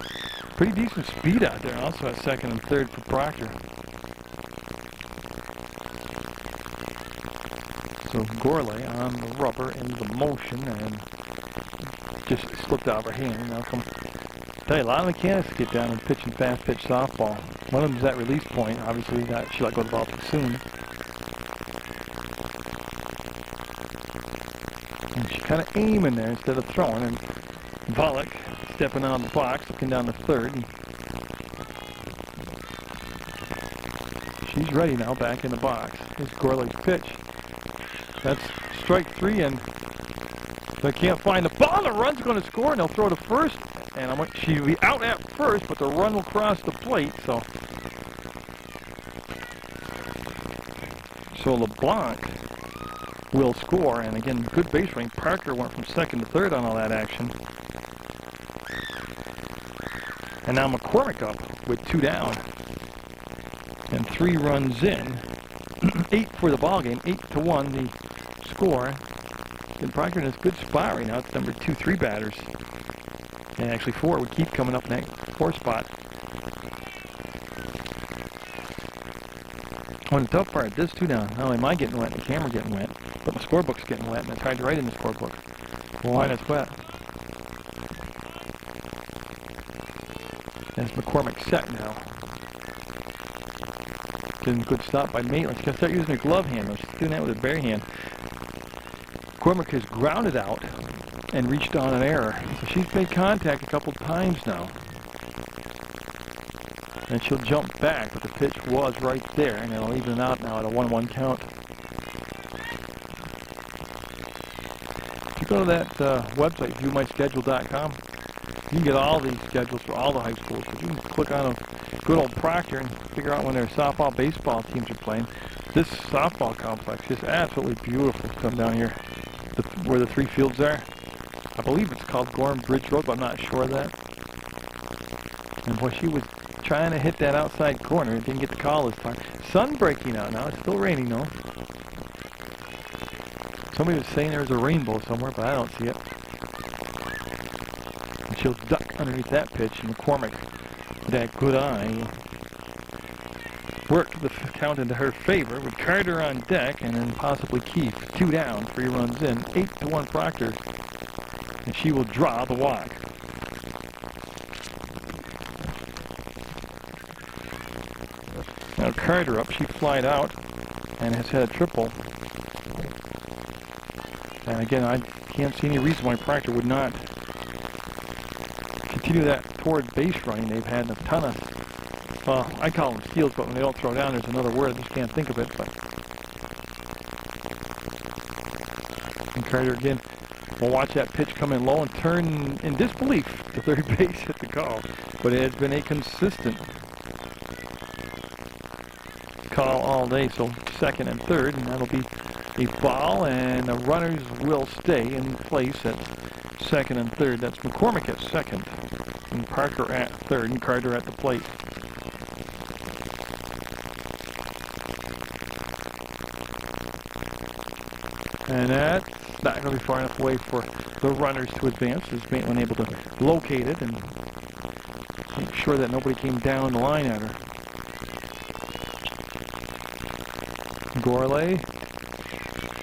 Pretty decent speed out there also at second and third for Proctor. So Gorley on the rubber in the motion and just slipped out of her hand. Now come, tell you, a lot of mechanics get down and pitch and fast pitch softball. One of them is that release point. Obviously, that she let go of the ball too soon. And she kind of aiming there instead of throwing. And Volek stepping out of the box, looking down the third. And she's ready now, back in the box. Here's Gorley's pitch. That's strike three, and they can't find the ball. The run's going to score, and they'll throw to first. And she'll be out at first, but the run will cross the plate. So LeBlanc will score, and again, good base running. Parker went from second to third on all that action. And now McCormick up with 2 down. And 3 runs in. 8 for the ball game, 8-1 the score. And Proctor in a good spot right now. It's number 2-3 batters. And actually 4 would keep coming up in that 4 spot. One tough part, this 2 down. Not only am I getting wet, the camera getting wet, but my scorebook's getting wet, and I tried to write in the scorebook. Why it's wet. As McCormick set now. Getting a good stop by Maitland. She's going to start using her glove hand, though. She's doing that with her bare hand. McCormick has grounded out and reached on an error. So she's made contact a couple times now. And she'll jump back, but the pitch was right there, and it'll even out now at a 1-1 count. If you go to that website, viewmyschedule.com, you can get all these schedules for all the high schools. But you can click on a good old Proctor and figure out when their softball, baseball teams are playing. This softball complex is absolutely beautiful. Come down here, where the 3 fields are. I believe it's called Gorham Bridge Road, but I'm not sure of that. And boy, she was trying to hit that outside corner. Didn't get the call this time. Sun breaking out now. It's still raining though. Somebody was saying there's a rainbow somewhere, but I don't see it. And she'll duck underneath that pitch, and McCormick, with that good eye, worked the count into her favor with Carter on deck, and then possibly Keith. 2 down, 3 runs in, 8-1 Proctor, and she will draw the walk. Now Carter up, she flied out and has had a triple. And again, I can't see any reason why Proctor would not continue that toward base running. They've had a ton of, I call them steals, but when they don't throw down, there's another word, I just can't think of it. But. And Carter again will watch that pitch come in low and turn in disbelief to third base at the call. But it has been a consistent call all day, so second and third, and that'll be a foul, and the runners will stay in place at second and third. That's McCormick at second, and Parker at third, and Carter at the plate. And that's not going to be far enough away for the runners to advance, as Maitland able to locate it and make sure that nobody came down the line at her. Gorley,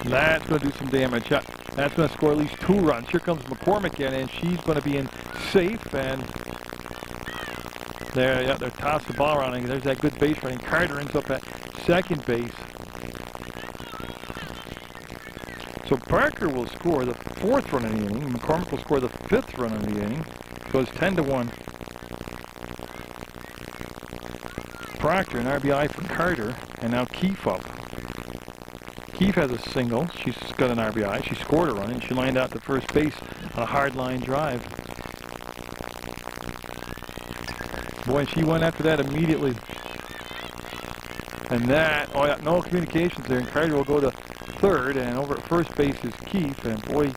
that's going to do some damage. That's going to score at least 2 runs. Here comes McCormick in, and she's going to be in safe, and they're toss the ball around, and there's that good base running. Carter ends up at second base. So Parker will score the 4th run in the inning. McCormick will score the 5th run in the inning. Goes 10-1. Proctor, an RBI for Carter, and now Keefe up. Keefe has a single. She's got an RBI. She scored a run, and she lined out to first base on a hard line drive. Boy, she went after that immediately. And that, no communications there, and Carter will go to third, and over at first base is Keefe, and boy, you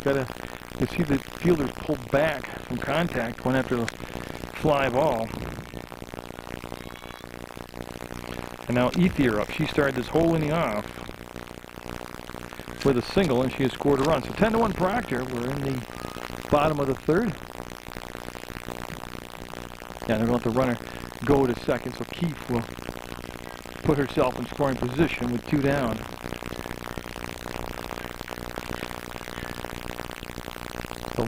see the fielder pull back from contact, going after the fly ball. And now Ethier up. She started this whole inning off with a single, and she has scored a run. So 10-1 Proctor. We're in the bottom of the third. Yeah, they're going to let the runner go to second, so Keefe will put herself in scoring position with 2 down.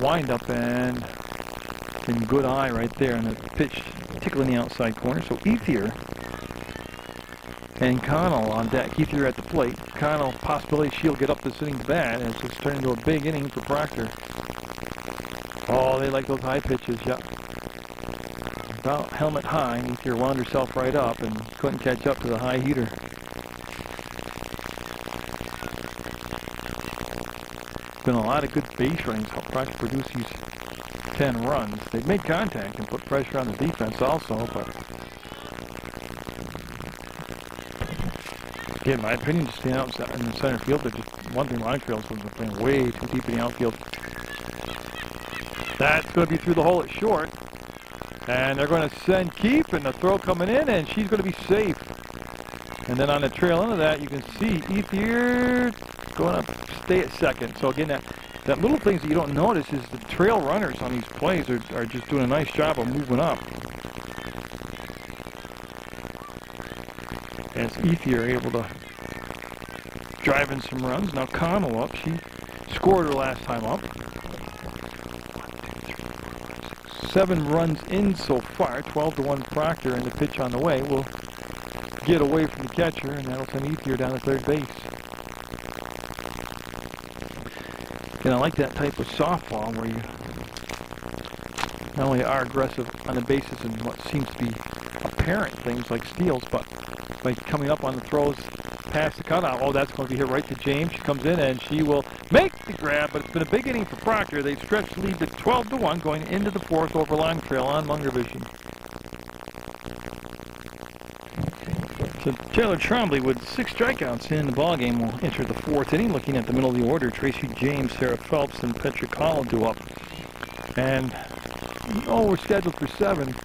wind-up and in good eye right there, and the pitch tickling the outside corner. So Ethier and Connell on deck. Ethier at the plate. Connell, possibility she'll get up this inning's bat, and it's turning into a big inning for Proctor. Oh, they like those high pitches, yep. About helmet high, and Ethier wound herself right up and couldn't catch up to the high heater. Been a lot of good base runnings help Proctor produce these 10 runs. They've made contact and put pressure on the defense also, but again, in my opinion, just staying out in the center field, but just one thing line trails was playing way too deep in the outfield. That's going to be through the hole at short, and they're going to send Keep, and the throw coming in, and she's going to be safe. And then on the trail end of that, you can see Ethier going up, stay at second. So again, that little things that you don't notice is the trail runners on these plays are just doing a nice job of moving up. As Ethier able to drive in some runs. Now Connell up. She scored her last time up. 7 runs in so far. 12-1 Proctor, and the pitch on the way will get away from the catcher, and that'll send Ethier down to third base. And I like that type of softball where you not only are aggressive on the bases and what seems to be apparent things like steals, but by coming up on the throws past the cutout. Oh, that's going to be hit right to James. She comes in and she will make the grab, but it's been a big inning for Proctor. They've stretched the lead to 12-1 going into the 4th over Lime Trail on Munger Vision. So Taylor Trombley with 6 strikeouts in the ballgame will enter the 4th inning. Looking at the middle of the order, Tracy James, Sarah Phelps, and Petra Call do up. And, we're scheduled for 7.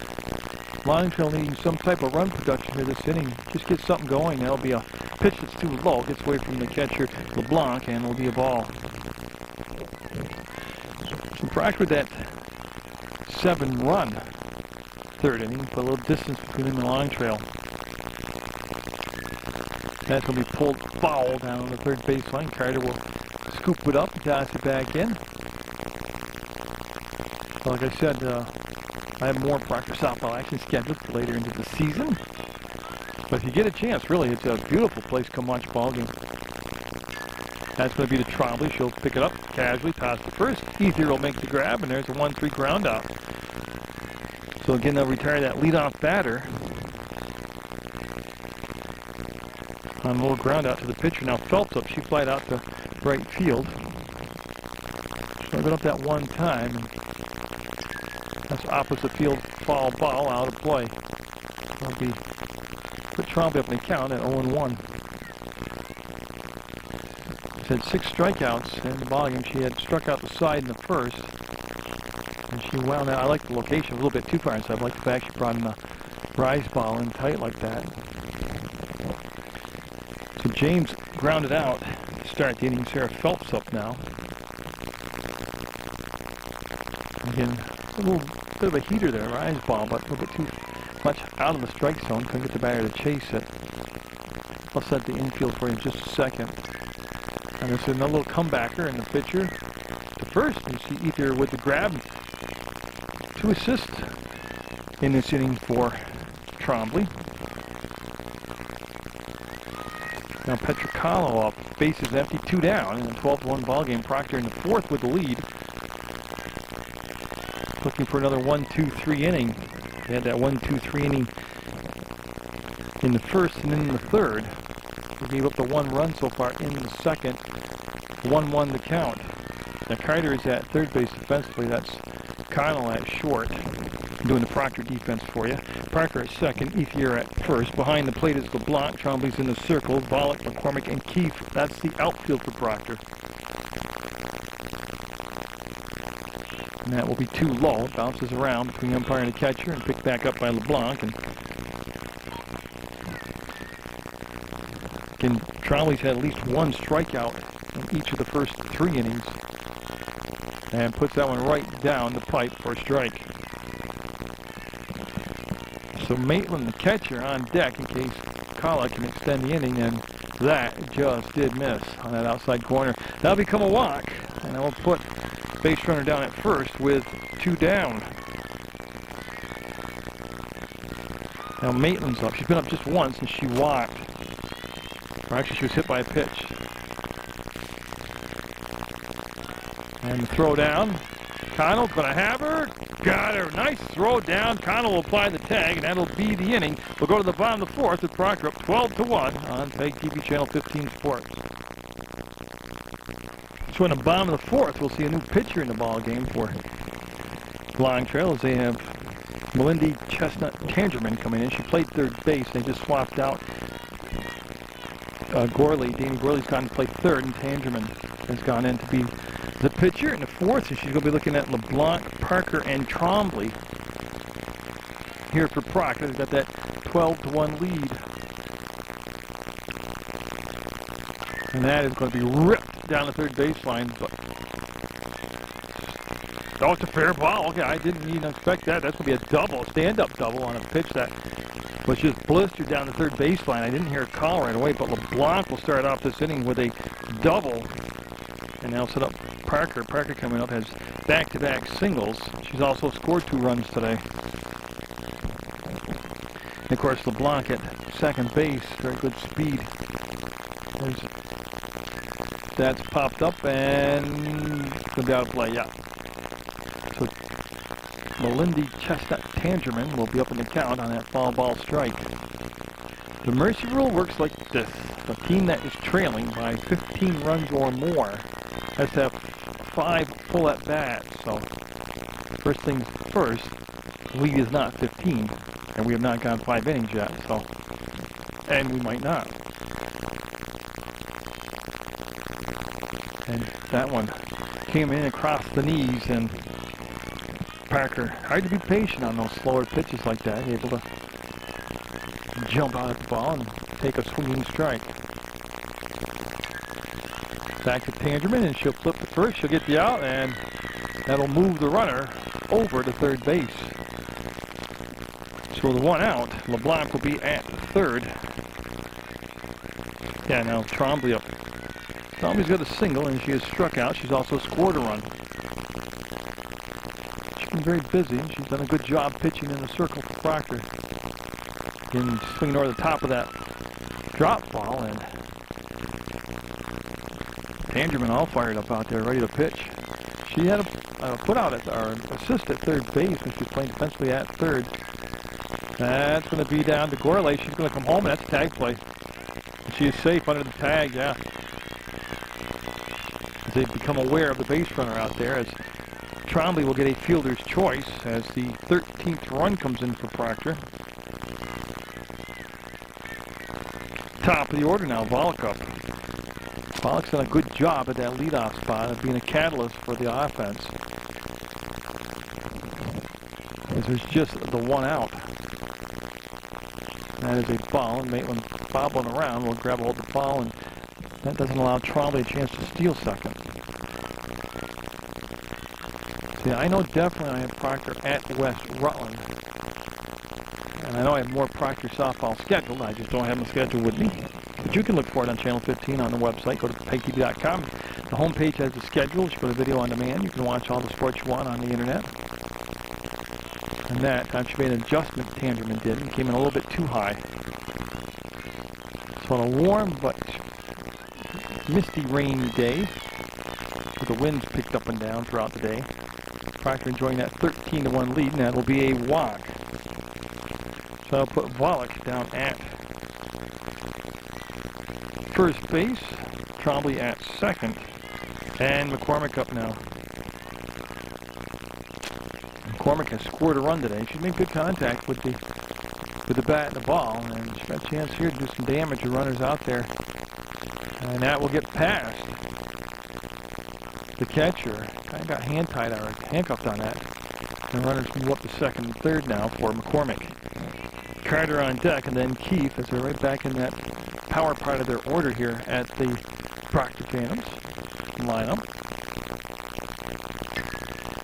Lime Trail needing some type of run production here this inning. Just get something going. That'll be a pitch that's too low. Gets away from the catcher, LeBlanc, and will be a ball. So Proctor with that 7-run 3rd inning, but a little distance between him and Lime Trail. That's going to be pulled foul down on the 3rd baseline. Carter will scoop it up and toss it back in. So like I said, I have more Proctor softball action scheduled for later into the season. But if you get a chance, really, it's a beautiful place to come watch a ball game. That's going to be the Trombley. She'll pick it up casually, toss it first. Ethier will make the grab, and there's a 1-3 ground out. So again, they'll retire that leadoff batter on a little ground out to the pitcher. Now Phelps up. She flied out to right field. She'll get up that one time. And that's opposite field, foul ball, out of play. That'll be put Trombley up in the count at 0-1. She had 6 strikeouts in the ballgame. She had struck out the side in the 1st, and she wound out. I like the location a little bit too far inside. I like the fact she brought in a rise ball in tight like that. So James grounded out to start the inning. Sarah Phelps up now. Again, a little bit of a heater there, rise ball, but a little bit too much out of the strike zone. Couldn't get the batter to chase it. I'll set the infield for you in just a second. And there's another little comebacker in the pitcher to first. You see Ethier with the grab to assist in this inning for Trombley. Now Petricalo up, bases empty, 2 down in a 12-1 ball game. Proctor in the 4th with the lead. Looking for another 1-2-3 inning. They had that 1-2-3 inning in the 1st and then in the 3rd. We gave up the 1 run so far in the 2nd. 1-1 the count. Now Carter is at 3rd base defensively. That's Connell at short, doing the Proctor defense for you. Parker at 2nd, Ethier at 1st. Behind the plate is LeBlanc. Trombley's in the circle. Bollock, McCormick, and Keefe. That's the outfield for Proctor. And that will be too low. It bounces around between the umpire and the catcher and picked back up by LeBlanc. And again, Trombley's had at least 1 strikeout in each of the first 3 innings. And puts that one right down the pipe for a strike. So Maitland, the catcher, on deck in case Kala can extend the inning, and that just did miss on that outside corner. That'll become a walk, and that will put base runner down at first with 2 down. Now Maitland's up. She's been up just once and she walked. Or actually she was hit by a pitch. And the throw down. Connell's going to have her. Got her. Nice throw down. Connell will apply the tag, and that'll be the inning. We'll go to the bottom of the 4th with Proctor up 12-1 on PEGTV Channel 15 Sports. So in the bottom of the 4th, we'll see a new pitcher in the ball game for Long Trail as they have Melindy Chestnut Tangerman coming in. She played third base. They just swapped out Gorley. Danny Gorley's gone to play third, and Tangerman has gone in to be the pitcher in the 4th, and she's going to be looking at LeBlanc, Parker, and Trombley here for Proctor. They've got that 12-1 lead. And that is going to be ripped down the third baseline. But oh, it's a fair ball. Okay, I didn't even expect that. That's going to be a double, a stand-up double on a pitch that was just blistered down the third baseline. I didn't hear a call right away, but LeBlanc will start off this inning with a double. And now set up Parker. Parker coming up has back-to-back singles. She's also scored 2 runs today. And of course, LeBlanc at second base. Very good speed. That's popped up and going to be out of play, yeah. So Melindy Chestnut Tangerman will be up in the count on that foul ball strike. The mercy rule works like this. The team that is trailing by 15 runs or more has to have 5 full at-bats. So first things first, the lead is not 15, and we have not gone 5 innings yet. So, and we might not. And that one came in across the knees, and Parker, hard to be patient on those slower pitches like that, able to jump out at the ball and take a swinging strike. Back to Tangerman, and she'll flip the first. She'll get the out, and that'll move the runner over to third base. So with 1 out, LeBlanc will be at third. Yeah, now Trombley up. Trombley's got a single, and she has struck out. She's also scored a run. She's been very busy, and she's done a good job pitching in the circle for Proctor. And swinging over the top of that drop ball, and Tangerman all fired up out there, ready to pitch. She had a put out at our assist at third base when she was playing defensively at third. That's going to be down to Gorley. She's going to come home, and that's a tag play. She is safe under the tag, yeah. As they become aware of the base runner out there, as Trombley will get a fielder's choice as the 13th run comes in for Proctor. Top of the order now, Volk up. Volk's done a good job at that leadoff spot of being a catalyst for the offense. As there's just the 1 out. That is a ball, and Maitland bobbling around will grab a hold of the ball, and that doesn't allow Trombley a chance to steal second. See, I know definitely I have Proctor at West Rutland. And I know I have more Proctor softball scheduled. I just don't have them scheduled with me. But you can look for it on Channel 15 on the website. Go to PEGTV.com. The homepage has the schedule. You go to video on demand. You can watch all the sports you want on the internet. And that time she made an adjustment Tangerman did and came in a little bit too high. So on a warm but misty rainy day, with the winds picked up and down throughout the day, Proctor enjoying that 13-1 lead, and that will be a walk. So I'll put Volk down at first base, Trombley at second, and McCormick up now. McCormick has scored a run today. She's made good contact with the bat and the ball, and she's got a chance here to do some damage to runners out there. And that will get past the catcher. Kind of got hand-tied or handcuffed on that. And runners move up to second and third now for McCormick. Carter on deck, and then Keith as they're right back in that power part of their order here at the Proctor Phantoms lineup.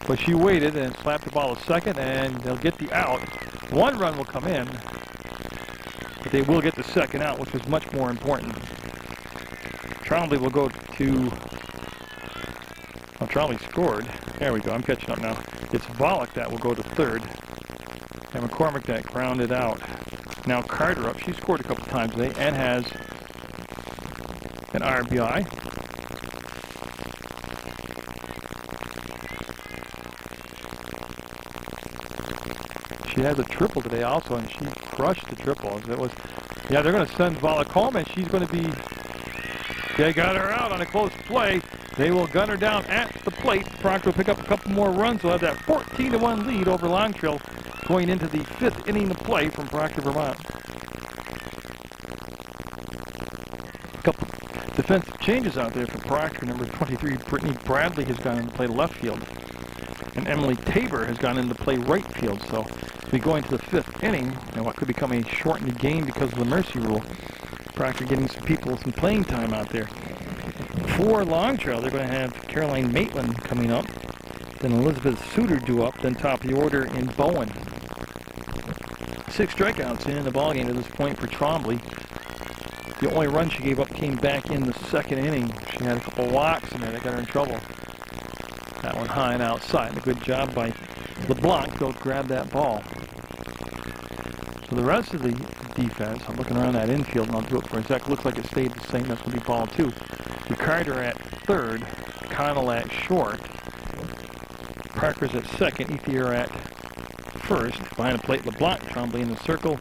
But she waited and slapped the ball a second, and they'll get the out. 1 run will come in, but they will get the second out, which is much more important. Trombley will go to... Well, Trombley scored. There we go, I'm catching up now. It's Volek that will go to third. And McCormick that grounded out. Now Carter up. She scored a couple times today and has an RBI. She has a triple today also, and she crushed the triple. It was, yeah, they're going to send Volek home, and she's going to be, they got her out on a close play. They will gun her down at the plate. Proctor will pick up a couple more runs. They'll have that 14-1 lead over Long Trail going into the 5th inning of play from Proctor, Vermont. A couple defensive changes out there for Proctor. Number 23, Brittany Bradley, has gone into play left field. And Emily Tabor has gone into play right field. So we go into the 5th inning, and what could become a shortened game because of the mercy rule. Proctor getting some people some playing time out there. For Long Trail, they're going to have Caroline Maitland coming up, then Elizabeth Suter due up, then top of the order in Bowen. 6 strikeouts in the ballgame at this point for Trombley. The only run she gave up came back in the 2nd inning. She had a couple walks in there that got her in trouble. That one high and outside. A good job by LeBlanc to grab that ball. So the rest of the defense, I'm looking around that infield, and I'll do it for a sec. Looks like it stayed the same. That's going to be ball 2. Carter at third, Connell at short, Parker's at second, Ethier at first. Behind the plate, LeBlanc, Trombley in the circle,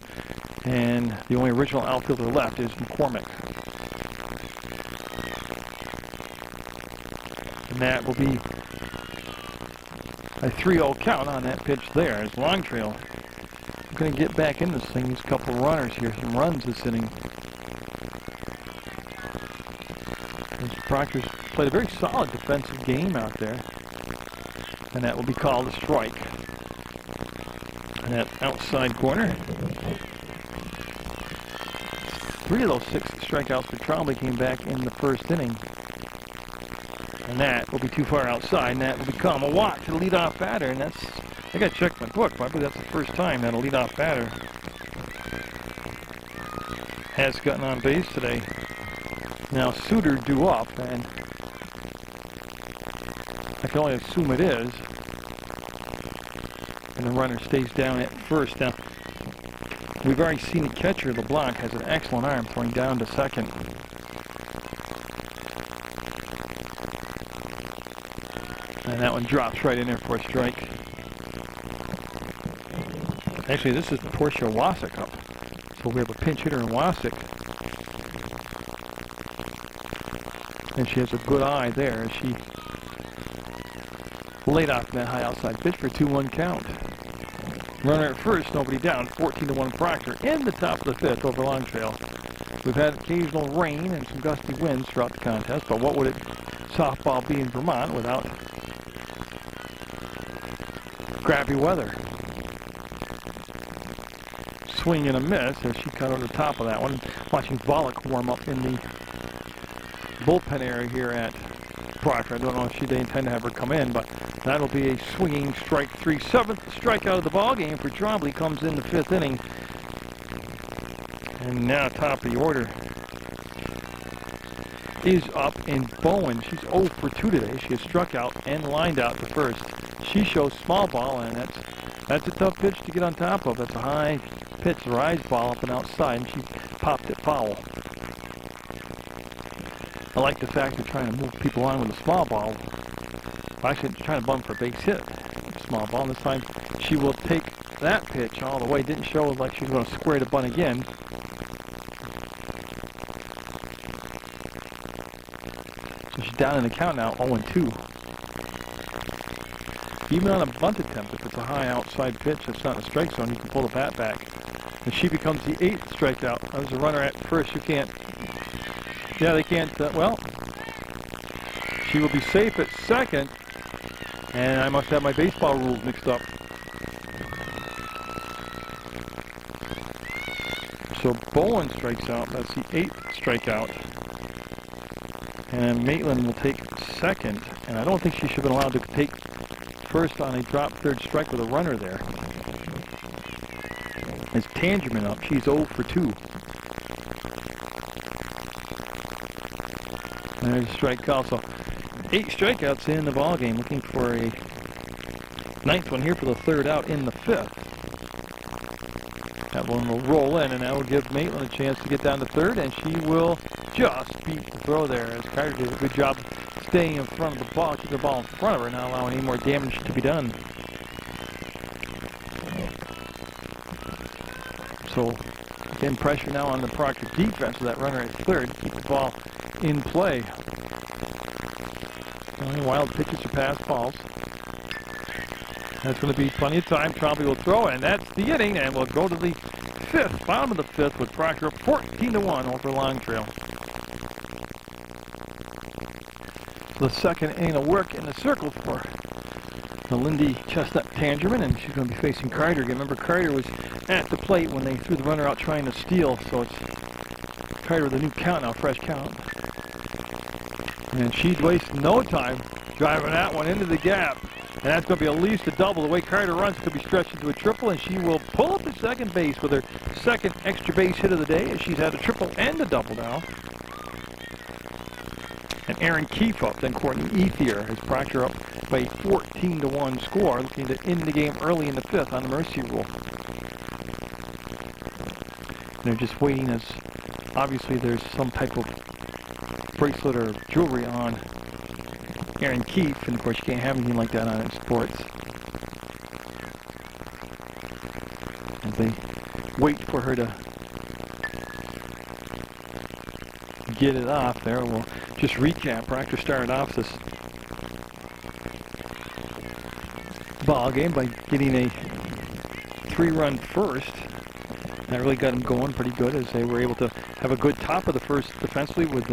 and the only original outfielder left is McCormick. And that will be a 3-0 count on that pitch there as Long Trail going to get back in this thing. There's a couple runners here, some runs this inning. Proctor's played a very solid defensive game out there, and that will be called a strike. And that outside corner. 3 of those 6 strikeouts for Trombley came back in the 1st inning. And that will be too far outside, and that will become a walk to the leadoff batter. And that's, I got to check my book, but I believe that's the first time that a leadoff batter has gotten on base today. Now Suter due up, and I can only assume it is. And the runner stays down at first. Now, we've already seen the catcher, LeBlanc, has an excellent arm throwing down to second. And that one drops right in there for a strike. Actually, this is the Portia Wasik up. So we have a pinch hitter in Wasik. And she has a good eye there as she laid off that high outside pitch for a 2-1 count. Runner at first, nobody down, 14-1 Proctor in the top of the 5th over Long Trail. We've had occasional rain and some gusty winds throughout the contest, but what would it softball be in Vermont without crappy weather? Swing and a miss as she cut over the top of that one. Watching Volek warm up in the bullpen area here at Proctor. I don't know if they intend to have her come in, but that'll be a swinging strike 3. 7th strikeout of the ball game for Trombley comes in the 5th inning. And now top of the order is up in Bowen. She's 0 for 2 today. She has struck out and lined out to first. She shows small ball, and that's a tough pitch to get on top of. That's a high pitch, rise ball up and outside, and she popped it foul. I like the fact they're trying to move people on with a small ball. Well, actually, they're trying to bump for a base hit. Small ball, and this time she will take that pitch all the way. Didn't show like she was going to square the bunt again. So she's down in the count now, 0-2. Even on a bunt attempt, if it's a high outside pitch that's not in the strike zone, you can pull the bat back. And she becomes the 8th strikeout. There's a runner at first. You can't. Yeah, they can't. Well, she will be safe at second. And I must have my baseball rules mixed up. So Bowen strikes out. That's the 8th strikeout. And Maitland will take second. And I don't think she should have been allowed to take first on a drop 3rd strike with a runner there. It's Tangerman up. She's 0 for 2. And there's a strike call. So 8 strikeouts in the ball game, looking for a 9th one here for the 3rd out in the 5th. That one will roll in, and that will give Maitland a chance to get down to 3rd, and she will just beat the throw there, as Carter did a good job staying in front of the ball, keep the ball in front of her, not allowing any more damage to be done. So, again, pressure now on the Proctor defense with that runner at 3rd to keep the ball in play. Only wild pitches to pass balls. That's going to be plenty of time. Trombley will throw, and that's the inning, and we'll go to the 5th, bottom of the 5th, with Proctor up 14-1 over Long Trail. The 2nd inning of work in the circle for the Lindy Chestnut Tangerman, and she's going to be facing Carter again. Remember, Carter was at the plate when they threw the runner out trying to steal, so it's Carter with a new count now, fresh count. And she'd waste no time driving that one into the gap. And that's going to be at least a double. The way Carter runs, it could be stretched into a triple, and she will pull up to second base with her 2nd extra base hit of the day, as she's had a triple and a double now. And Aaron Keefe up, then Courtney Ethier has Proctor up by a 14-1 score, looking to end the game early in the 5th on the mercy rule. And they're just waiting, as obviously there's some type of bracelet or jewelry on Aaron Keefe, and of course you can't have anything like that on in sports. And they wait for her to get it off there. We'll just recap. Proctor started off this ball game by getting a 3-run first. That really got them going pretty good, as they were able to have a good top of the 1st defensively with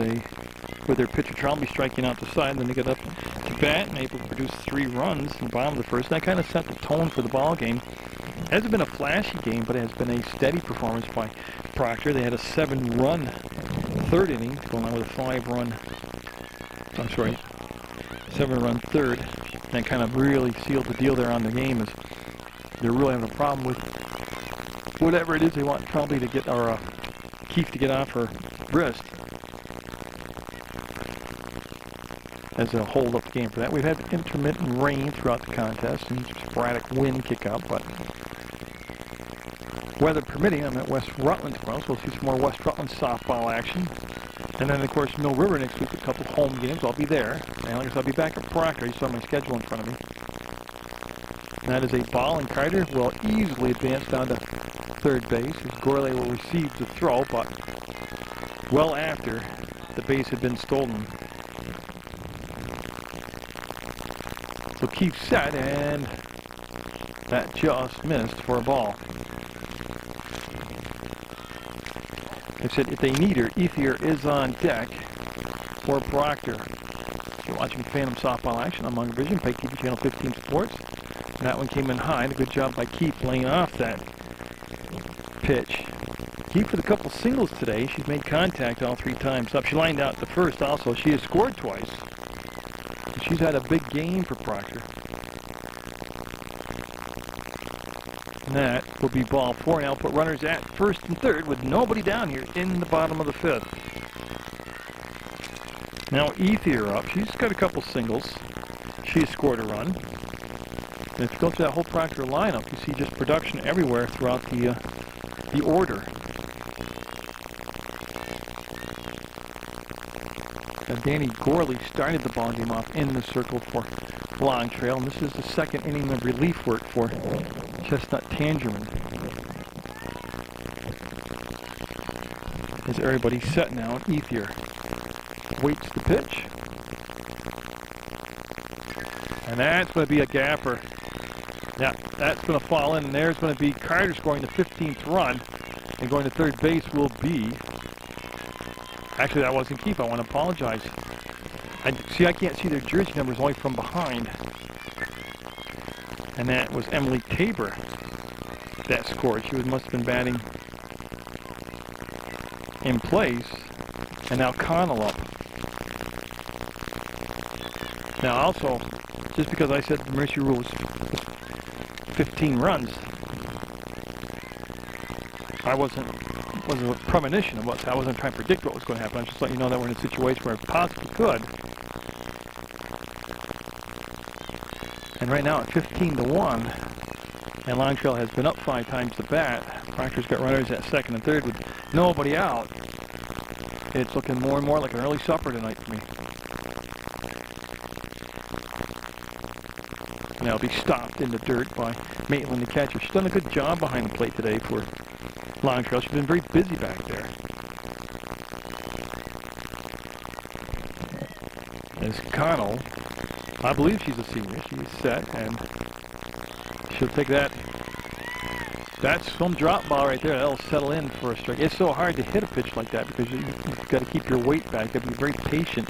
their pitcher Trombley striking out the side. Then they got up to bat and able to produce 3 runs in the bottom of the 1st. That kind of set the tone for the ball game. It hasn't been a flashy game, but it has been a steady performance by Proctor. They had a 7-run 3rd inning, going on with a 7-run 3rd. And that kind of really sealed the deal there on the game, as they're really having a problem with whatever it is they want Trombley to get, or Keefe to get off her wrist, as a hold-up game for that. We've had intermittent rain throughout the contest and sporadic wind kick-up, but weather permitting, I'm at West Rutland tomorrow, so we'll see some more West Rutland softball action. And then, of course, Mill River next week, a couple home games. I'll be there. And like I said, I'll be back at Proctor. You saw my schedule in front of me. And that is a ball, and Carter will easily advance down to 3rd base, as Gourlay will receive the throw, but well after the base had been stolen. So Keefe set, and that just missed for a ball. They said if they need her, Ethier is on deck for Proctor. You're watching Phantom softball action on Munger Vision, PEGTV Channel 15 Sports. And that one came in high, and a good job by Keefe laying off that pitch. Keefe with a couple singles today. She's made contact all 3 times up. She lined out the 1st also. She has scored twice. She's had a big game for Proctor. And that will be ball 4. Now put runners at 1st and 3rd with nobody down here in the bottom of the 5th. Now Ethier up. She's got a couple singles. She has scored a run. And if you go through that whole Proctor lineup, you see just production everywhere throughout the order. Now Danny Gourley started the ball game off in the circle for Long Trail, and this is the 2nd inning of relief work for Chestnut Tangerman. As everybody's set now, and Ethier waits the pitch. And that's going to be a gapper. Yeah, that's going to fall in, and there's going to be Carter scoring the 15th run, and going to 3rd base will be, actually that wasn't Keefe, I want to apologize. I can't see their jersey numbers only from behind. And that was Emily Tabor that scored. She must have been batting in place, and now Connell up. Now also, just because I said the mercy rule was 15 runs, it wasn't a premonition of what, I wasn't trying to predict what was going to happen. I was just letting you know that we're in a situation where it possibly could. right now at 15-1. And Long Trail has been up 5 times the bat. Proctor's got runners at second and third with nobody out. It's looking more and more like an early supper tonight for me. Now be stopped in the dirt by Maitland, the catcher. She's done a good job behind the plate today for Long Trail. She's been very busy back there. As Connell, I believe she's a senior. She's set, and she'll take that. That's some drop ball right there. That'll settle in for a strike. It's so hard to hit a pitch like that because you've got to keep your weight back. You've got to be very patient.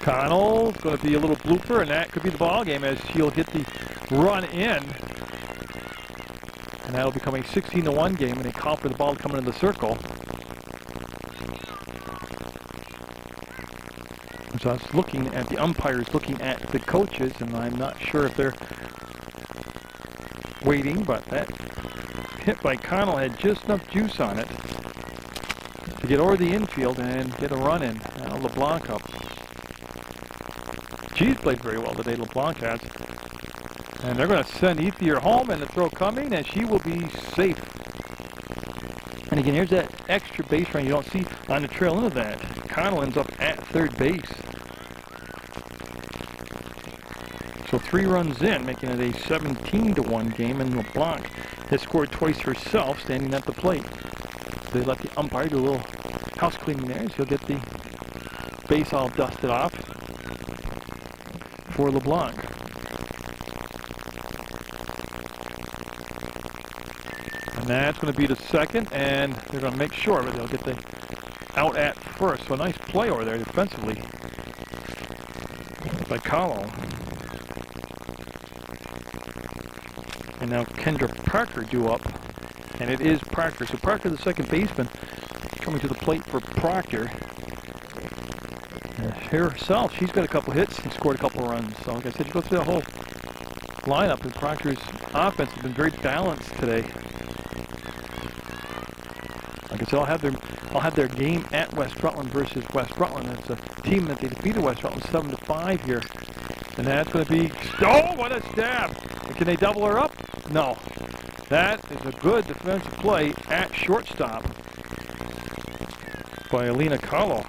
Connell's going to be a little blooper, and that could be the ball game as she'll get the run in. And that'll become a 16-1 game, and they call for the ball to come into the circle. So I was looking at the umpires, looking at the coaches, and I'm not sure if they're waiting, but that hit by Connell had just enough juice on it to get over the infield and get a run in. Now LeBlanc up. She's played very well today, LeBlanc has. And they're going to send Ethier home, and the throw coming, and she will be safe. And again, here's that extra base run you don't see on the trail end of that. Connell ends up at third base. So 3 runs in, making it a 17-1 game, and LeBlanc has scored twice herself standing at the plate. So they let the umpire do a little house cleaning there, so he'll get the base all dusted off for LeBlanc. And that's going to be the second, and they're going to make sure that they'll get the out at first. So a nice play over there defensively by Connell. And now Kendra Parker due up, and it is Parker. So Parker, the second baseman, coming to the plate for Proctor. Herself, she's got a couple hits and scored a couple runs. So like I said, you go through the whole lineup, and Proctor's offense has been very balanced today. Like I said, I'll have their game at West Rutland versus West Rutland. It's a team that they defeated West Rutland 7-5 here. And that's going to be, oh, what a stab! Can they double her up? No. That is a good defensive play at shortstop by Alina Kahlo.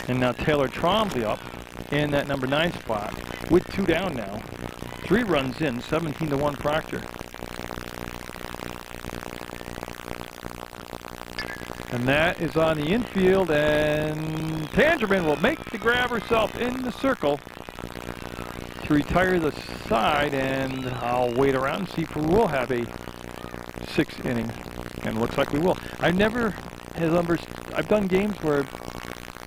And now Taylor Trombley up in that number 9 spot with 2 down now. 3 runs in, 17-1 Proctor. And that is on the infield, and Tangerman will make the grab herself in the circle to retire the side, and I'll wait around and see if we will have a 6th inning, and it looks like we will. I've done games where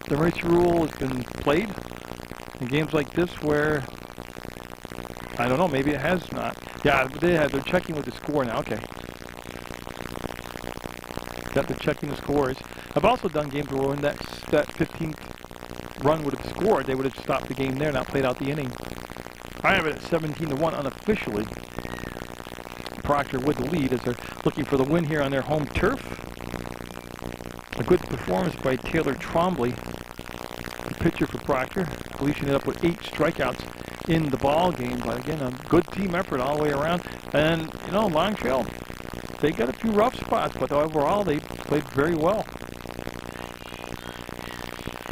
the emergency rule has been played, in games like this where, I don't know, maybe it has not. Yeah, they're checking with the score now, okay. Got the checking the scores. I've also done games where when that 15th run would have scored, they would have stopped the game there, not played out the inning. I have it at 17-1 unofficially. Proctor with the lead as they're looking for the win here on their home turf. A good performance by Taylor Trombley, the pitcher for Proctor. I believe she ended up with 8 strikeouts in the ball game, but again, a good team effort all the way around. And, you know, Long Trail, they got a few rough spots, but overall they played very well.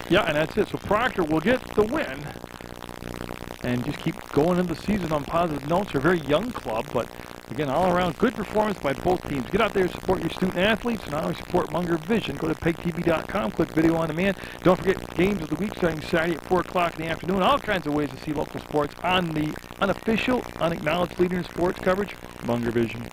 Yeah, and that's it. So Proctor will get the win and just keep going into the season on positive notes. They're a very young club, but again, all around good performance by both teams. Get out there and support your student athletes, and not only support Munger Vision. Go to PEGTV.com, click video on demand. Don't forget games of the week starting Saturday at 4 o'clock in the afternoon. All kinds of ways to see local sports on the unofficial, unacknowledged leader in sports coverage, Munger Vision.